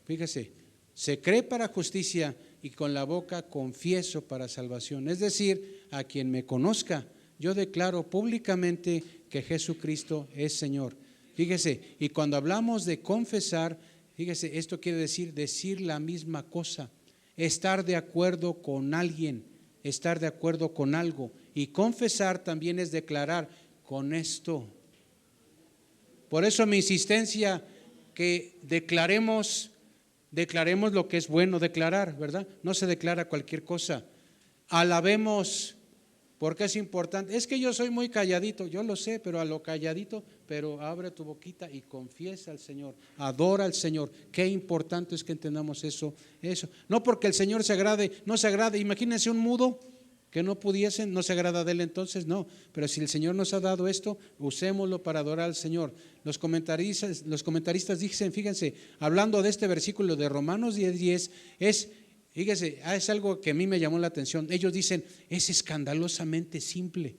Fíjese, se cree para justicia y con la boca confieso para salvación. Es decir, a quien me conozca, yo declaro públicamente que Jesucristo es Señor. Fíjese, y cuando hablamos de confesar, fíjese, esto quiere decir la misma cosa, estar de acuerdo con alguien, estar de acuerdo con algo. Y confesar también es declarar con esto. Por eso mi insistencia que declaremos lo que es bueno declarar, ¿verdad? No se declara cualquier cosa. Alabemos. Porque es importante, es que yo soy muy calladito, yo lo sé, pero a lo calladito, pero abre tu boquita y confiesa al Señor, adora al Señor. Qué importante es que entendamos eso. No porque el Señor no se agrade, imagínense un mudo que no pudiesen, no se agrada de él, entonces no, pero si el Señor nos ha dado esto, usémoslo para adorar al Señor. Los comentaristas dicen, fíjense, hablando de este versículo de Romanos 10:10, fíjese, es algo que a mí me llamó la atención. Ellos dicen, es escandalosamente simple,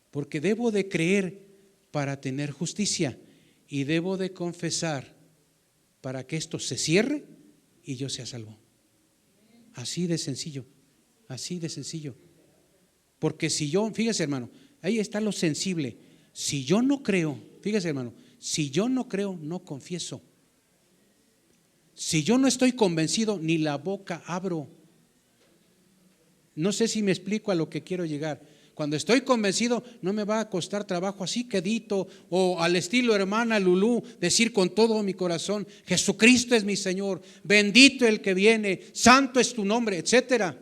porque debo de creer para tener justicia y debo de confesar para que esto se cierre y yo sea salvo. Así de sencillo, así de sencillo. Porque si yo, fíjese hermano, ahí está lo sensible. Si yo no creo, fíjese hermano, si yo no creo, no confieso. Si yo no estoy convencido, ni la boca abro. No sé si me explico a lo que quiero llegar. Cuando estoy convencido, no me va a costar trabajo así quedito o al estilo hermana Lulú, decir con todo mi corazón: Jesucristo es mi Señor, bendito el que viene, santo es tu nombre, etcétera.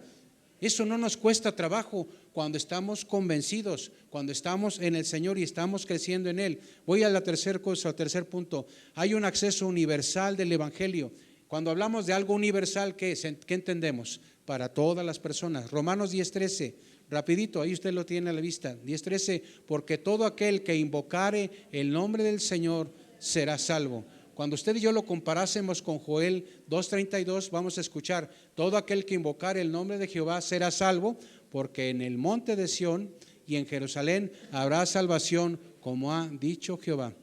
Eso no nos cuesta trabajo cuando estamos convencidos, cuando estamos en el Señor y estamos creciendo en Él. Voy a la tercera cosa, al tercer punto. Hay un acceso universal del Evangelio. Cuando hablamos de algo universal, ¿qué es? ¿Qué entendemos? Para todas las personas. Romanos 10:13, rapidito, ahí usted lo tiene a la vista. 10:13, porque todo aquel que invocare el nombre del Señor será salvo. Cuando usted y yo lo comparásemos con Joel 2:32, vamos a escuchar: todo aquel que invocare el nombre de Jehová será salvo, porque en el monte de Sión y en Jerusalén habrá salvación, como ha dicho Jehová.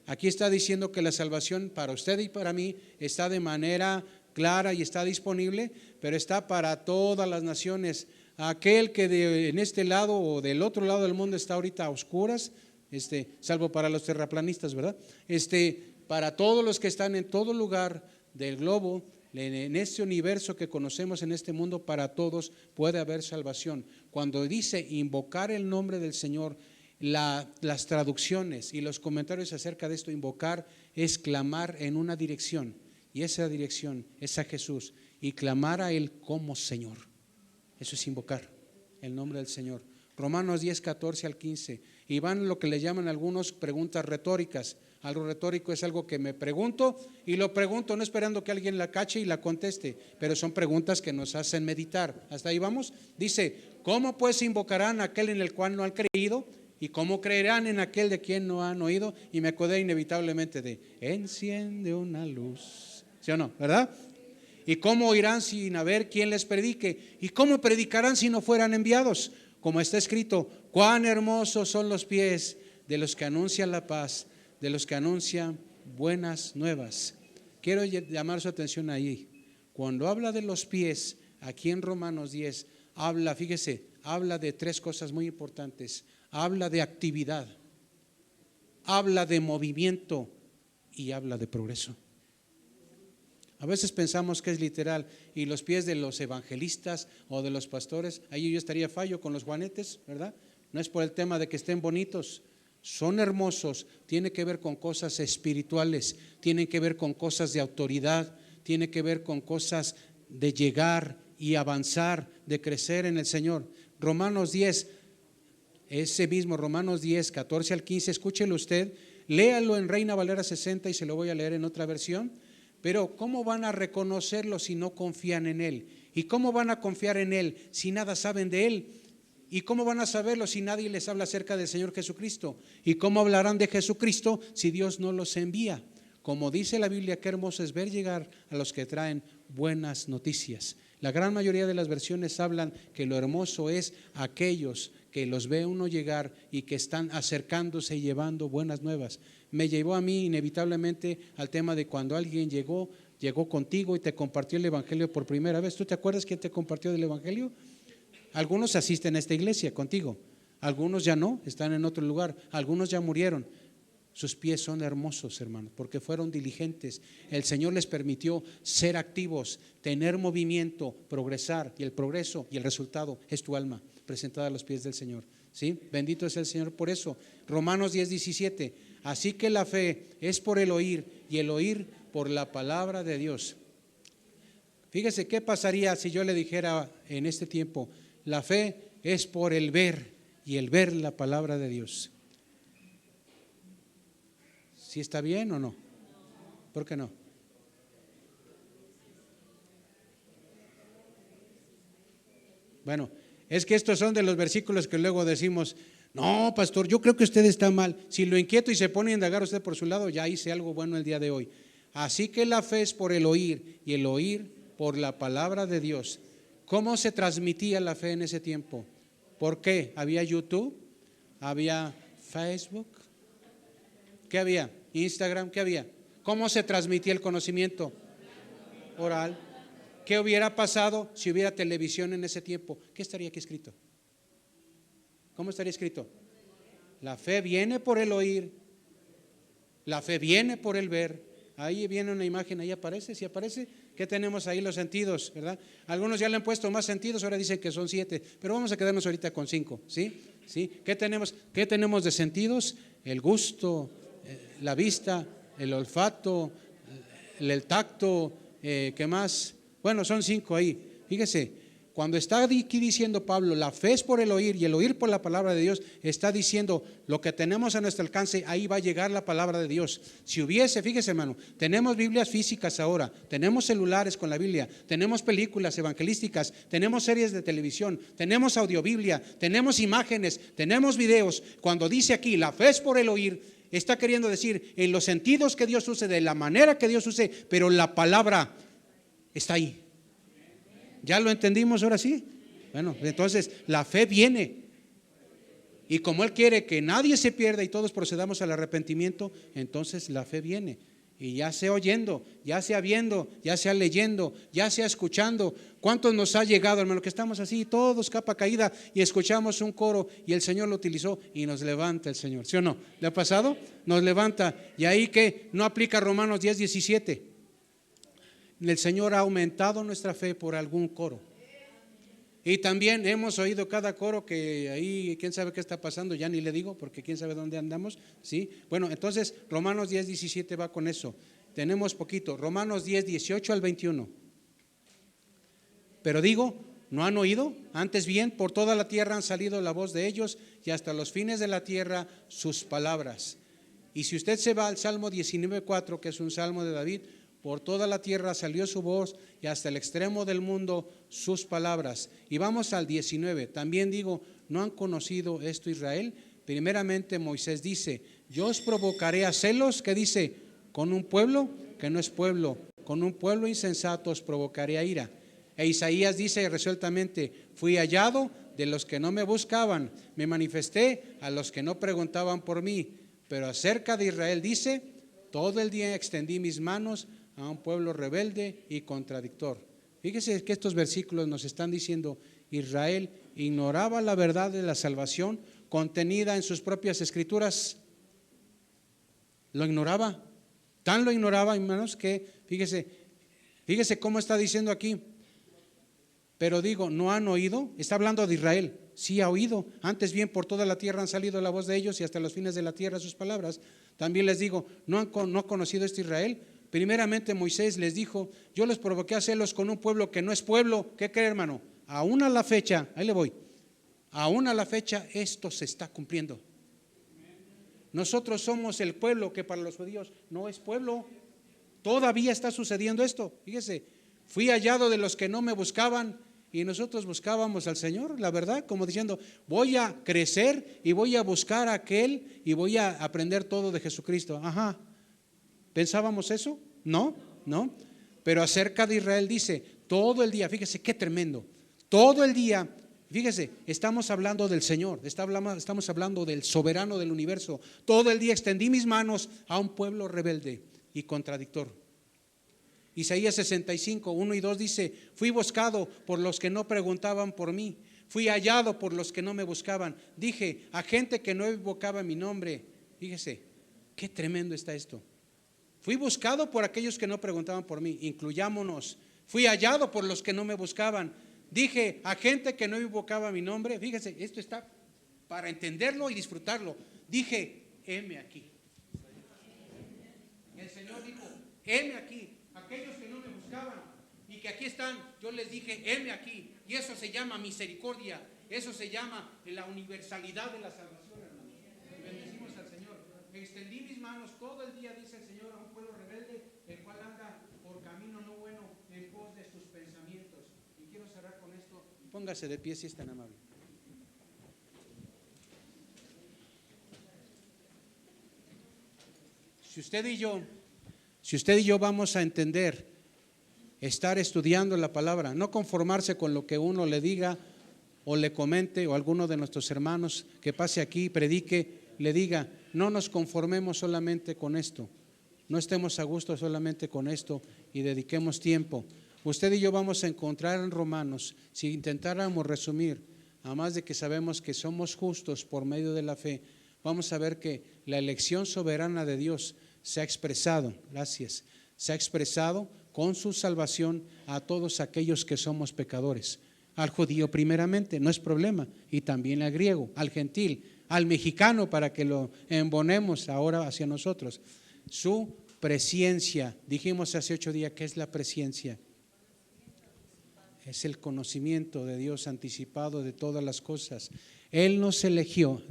Aquí está diciendo que la salvación para usted y para mí está de manera clara y está disponible, pero está para todas las naciones. Aquel que en este lado o del otro lado del mundo está ahorita a oscuras, salvo para los terraplanistas, ¿verdad? Para todos los que están en todo lugar del globo, en este universo que conocemos, en este mundo, para todos puede haber salvación. Cuando dice invocar el nombre del Señor, las traducciones y los comentarios acerca de esto, invocar es clamar en una dirección, y esa dirección es a Jesús, y clamar a Él como Señor. Eso es invocar el nombre del Señor. Romanos 10:14-15, y van lo que le llaman algunos preguntas retóricas. Algo retórico es algo que me pregunto y lo pregunto no esperando que alguien la cache y la conteste, pero son preguntas que nos hacen meditar. Hasta ahí vamos. Dice: ¿cómo pues invocarán a aquel en el cual no han creído? ¿Y cómo creerán en aquel de quien no han oído? Y me acordé inevitablemente de enciende una luz, ¿sí o no? ¿Verdad? ¿Y cómo oirán sin haber quien les predique? ¿Y cómo predicarán si no fueran enviados? Como está escrito: cuán hermosos son los pies de los que anuncian la paz, de los que anuncian buenas nuevas. Quiero llamar su atención ahí. Cuando habla de los pies, aquí en Romanos 10, habla de tres cosas muy importantes. Habla de actividad, habla de movimiento y habla de progreso. A veces pensamos que es literal, y los pies de los evangelistas o de los pastores, ahí yo estaría fallo con los juanetes, ¿verdad? No es por el tema de que estén bonitos, son hermosos, tiene que ver con cosas espirituales, tiene que ver con cosas de autoridad, tiene que ver con cosas de llegar y avanzar, de crecer en el Señor. Romanos 10, ese mismo Romanos 10, 14-15, escúchelo usted, léalo en Reina Valera 60 y se lo voy a leer en otra versión. Pero ¿cómo van a reconocerlo si no confían en Él? ¿Y cómo van a confiar en Él si nada saben de Él? ¿Y cómo van a saberlo si nadie les habla acerca del Señor Jesucristo? ¿Y cómo hablarán de Jesucristo si Dios no los envía? Como dice la Biblia, qué hermoso es ver llegar a los que traen buenas noticias. La gran mayoría de las versiones hablan que lo hermoso es aquellos que los ve uno llegar y que están acercándose y llevando buenas nuevas. Me llevó a mí inevitablemente al tema de cuando alguien llegó contigo y te compartió el Evangelio por primera vez. ¿Tú te acuerdas quién te compartió del Evangelio? Algunos asisten a esta iglesia contigo, algunos ya no, están en otro lugar, algunos ya murieron. Sus pies son hermosos, hermanos, porque fueron diligentes. El Señor les permitió ser activos, tener movimiento, progresar, y el progreso y el resultado es tu alma presentada a los pies del Señor. ¿Sí? Bendito es el Señor por eso. Romanos 10:17. Así que la fe es por el oír y el oír por la palabra de Dios. Fíjese qué pasaría si yo le dijera en este tiempo: la fe es por el ver y el ver la palabra de Dios. ¿Sí está bien o no? ¿Por qué no? Bueno, es que estos son de los versículos que luego decimos: no, pastor, yo creo que usted está mal. Si lo inquieto y se pone a indagar usted por su lado, ya hice algo bueno el día de hoy. Así que la fe es por el oír y el oír por la palabra de Dios. ¿Cómo se transmitía la fe en ese tiempo? ¿Por qué? ¿Había YouTube? ¿Había Facebook? ¿Qué había? ¿Instagram? ¿Qué había? ¿Cómo se transmitía el conocimiento? Oral. ¿Qué hubiera pasado si hubiera televisión en ese tiempo? ¿Qué estaría aquí escrito? ¿Cómo estaría escrito? La fe viene por el oír, la fe viene por el ver ahí viene una imagen, ahí aparece, ¿sí aparece? ¿Qué tenemos ahí? Los sentidos, ¿verdad? Algunos ya le han puesto más sentidos, ahora dicen que son 7, pero vamos a quedarnos ahorita con 5, ¿sí? ¿Sí? ¿Qué tenemos de sentidos? El gusto, la vista, el olfato, el tacto, ¿qué más? Bueno, son 5 ahí. Fíjese, cuando está aquí diciendo Pablo, la fe es por el oír y el oír por la palabra de Dios, está diciendo lo que tenemos a nuestro alcance, ahí va a llegar la palabra de Dios. Si hubiese, fíjese hermano, tenemos Biblias físicas ahora, tenemos celulares con la Biblia, tenemos películas evangelísticas, tenemos series de televisión, tenemos audiobiblia, tenemos imágenes, tenemos videos. Cuando dice aquí, la fe es por el oír, está queriendo decir en los sentidos que Dios use, de la manera que Dios use, pero la palabra está ahí. ¿Ya lo entendimos ahora sí? Bueno, entonces la fe viene. Y como Él quiere que nadie se pierda y todos procedamos al arrepentimiento, entonces la fe viene. Y ya sea oyendo, ya sea viendo, ya sea leyendo, ya sea escuchando. ¿Cuántos nos ha llegado, hermano, que estamos así, todos capa caída y escuchamos un coro y el Señor lo utilizó y nos levanta el Señor? ¿Sí o no? ¿Le ha pasado? Nos levanta. Y ahí que no aplica Romanos 10:17. El Señor ha aumentado nuestra fe por algún coro. Y también hemos oído cada coro que ahí quién sabe qué está pasando, ya ni le digo porque quién sabe dónde andamos, ¿sí? Bueno, entonces Romanos 10:17 va con eso. Tenemos poquito. Romanos 10:18 al 21. Pero digo, ¿no han oído? Antes bien, por toda la tierra han salido la voz de ellos y hasta los fines de la tierra sus palabras. Y si usted se va al Salmo 19:4, que es un salmo de David, por toda la tierra salió su voz y hasta el extremo del mundo sus palabras. Y vamos al 19. También digo, ¿no han conocido esto Israel? Primeramente Moisés dice, yo os provocaré a celos, ¿qué dice? Con un pueblo que no es pueblo, con un pueblo insensato os provocaré a ira. E Isaías dice resueltamente, fui hallado de los que no me buscaban, me manifesté a los que no preguntaban por mí. Pero acerca de Israel dice, todo el día extendí mis manos a un pueblo rebelde y contradictor. Fíjese que estos versículos nos están diciendo, Israel ignoraba la verdad de la salvación contenida en sus propias escrituras. Lo ignoraba, tan lo ignoraba, hermanos, que fíjese cómo está diciendo aquí. Pero digo, ¿no han oído? Está hablando de Israel. Sí ha oído. Antes bien, por toda la tierra han salido la voz de ellos y hasta los fines de la tierra sus palabras. También les digo, ¿no han conocido este Israel? Primeramente Moisés les dijo, yo les provoqué a celos con un pueblo que no es pueblo. ¿Qué cree, hermano? Aún a la fecha, ahí le voy, aún a la fecha esto se está cumpliendo. Nosotros somos el pueblo que para los judíos no es pueblo. Todavía está sucediendo esto. Fíjese, fui hallado de los que no me buscaban y nosotros buscábamos al Señor, la verdad, como diciendo, voy a crecer y voy a buscar a aquel y voy a aprender todo de Jesucristo. Ajá. ¿Pensábamos eso? No. Pero acerca de Israel dice, todo el día, fíjese qué tremendo, todo el día, fíjese, estamos hablando del Señor, estamos hablando del soberano del universo. Todo el día extendí mis manos a un pueblo rebelde y contradictor. Isaías 65, 1 y 2 dice, fui buscado por los que no preguntaban por mí, fui hallado por los que no me buscaban. Dije a gente que no invocaba mi nombre. Fíjese, qué tremendo está esto. Fui buscado por aquellos que no preguntaban por mí, incluyámonos. Fui hallado por los que no me buscaban. Dije a gente que no invocaba mi nombre. Fíjese, esto está para entenderlo y disfrutarlo. Dije, heme aquí. Y el Señor dijo, heme aquí. Aquellos que no me buscaban y que aquí están, yo les dije, heme aquí. Y eso se llama misericordia. Eso se llama la universalidad de la salvación, hermanos. Bendecimos al Señor. Extendí mis manos todo el día, dice el Señor, a un pueblo rebelde, el cual anda por camino no bueno en pos de sus pensamientos. Y quiero cerrar con esto. Póngase de pie si es tan amable. Si usted y yo vamos a entender, estar estudiando la palabra, no conformarse con lo que uno le diga o le comente o alguno de nuestros hermanos que pase aquí, predique, le diga, no nos conformemos solamente con esto, no estemos a gusto solamente con esto y dediquemos tiempo. Usted y yo vamos a encontrar en Romanos, si intentáramos resumir, además de que sabemos que somos justos por medio de la fe, vamos a ver que la elección soberana de Dios se ha expresado, gracias, se ha expresado con su salvación a todos aquellos que somos pecadores. Al judío primeramente, no es problema, y también al griego, al gentil, al mexicano, para que lo embonemos ahora hacia nosotros. Su presciencia, dijimos hace 8 días, ¿qué es la presciencia? Es el conocimiento de Dios anticipado de todas las cosas. Él nos eligió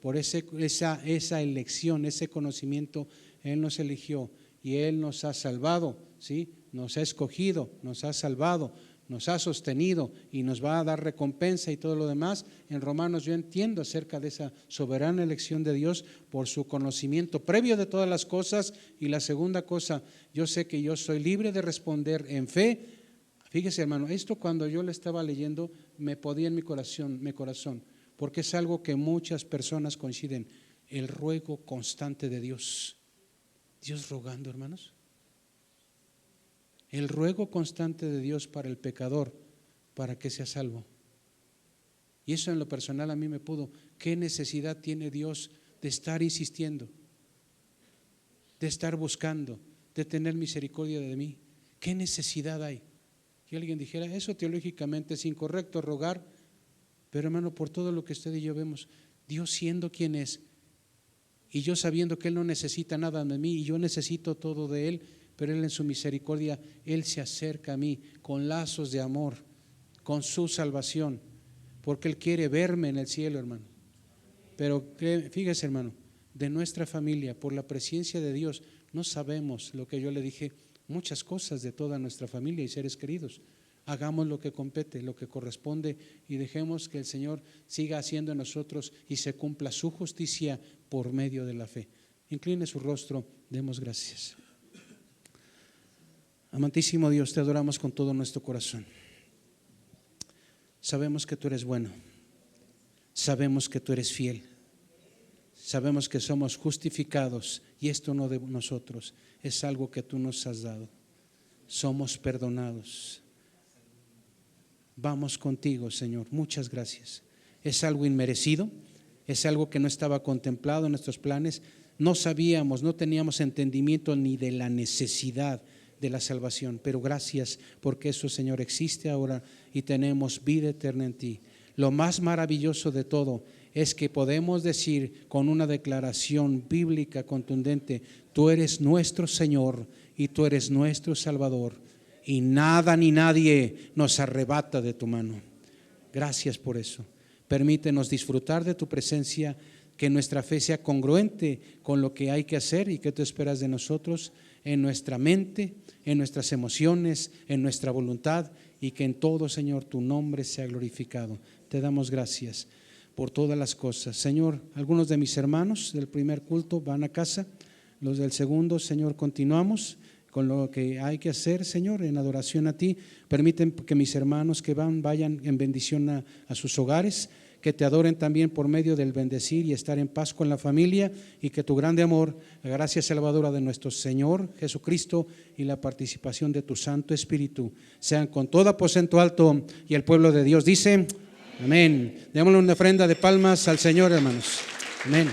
por esa elección, ese conocimiento. Él nos eligió y Él nos ha salvado, ¿sí? Nos ha escogido, nos ha salvado, nos ha sostenido y nos va a dar recompensa y todo lo demás. En Romanos yo entiendo acerca de esa soberana elección de Dios por su conocimiento previo de todas las cosas. Y la segunda cosa, yo sé que yo soy libre de responder en fe. Fíjese, hermano, esto cuando yo lo estaba leyendo me podía en mi corazón, porque es algo que muchas personas coinciden, el ruego constante de Dios. Dios rogando, hermanos. El ruego constante de Dios para el pecador, para que sea salvo. Y eso en lo personal a mí me pudo. ¿Qué necesidad tiene Dios de estar insistiendo, de estar buscando, de tener misericordia de mí? ¿Qué necesidad hay? Que alguien dijera, eso teológicamente es incorrecto, rogar, pero hermano, por todo lo que usted y yo vemos, Dios siendo quien es, y yo sabiendo que Él no necesita nada de mí, y yo necesito todo de Él, pero Él en su misericordia, Él se acerca a mí con lazos de amor, con su salvación, porque Él quiere verme en el cielo, hermano. Pero fíjese, hermano, de nuestra familia, por la presencia de Dios, no sabemos lo que yo le dije, muchas cosas de toda nuestra familia y seres queridos. Hagamos lo que compete, lo que corresponde, y dejemos que el Señor siga haciendo en nosotros y se cumpla su justicia por medio de la fe. Incline su rostro, demos gracias. Amantísimo Dios, te adoramos con todo nuestro corazón. Sabemos que tú eres bueno, sabemos que tú eres fiel, sabemos que somos justificados, y esto no de nosotros, es algo que tú nos has dado. Somos perdonados. Vamos contigo, Señor, muchas gracias. Es algo inmerecido, es algo que no estaba contemplado en nuestros planes. No sabíamos, no teníamos entendimiento ni de la necesidad de la salvación, pero gracias porque eso, Señor, existe ahora y tenemos vida eterna en ti. Lo más maravilloso de todo es que podemos decir con una declaración bíblica contundente, tú eres nuestro Señor y tú eres nuestro Salvador, y nada ni nadie nos arrebata de tu mano. Gracias por eso. Permítenos disfrutar de tu presencia, que nuestra fe sea congruente con lo que hay que hacer y que tú esperas de nosotros en nuestra mente, en nuestras emociones, en nuestra voluntad, y que en todo, Señor, tu nombre sea glorificado. Te damos gracias por todas las cosas. Señor, algunos de mis hermanos del primer culto van a casa, los del segundo, Señor, continuamos con lo que hay que hacer, Señor, en adoración a ti. Permiten que mis hermanos que vayan en bendición a sus hogares, que te adoren también por medio del bendecir y estar en paz con la familia, y que tu grande amor, la gracia salvadora de nuestro Señor Jesucristo y la participación de tu Santo Espíritu sean con todo aposento alto, y el pueblo de Dios dice amén. Démosle una ofrenda de palmas al Señor, hermanos. Amén.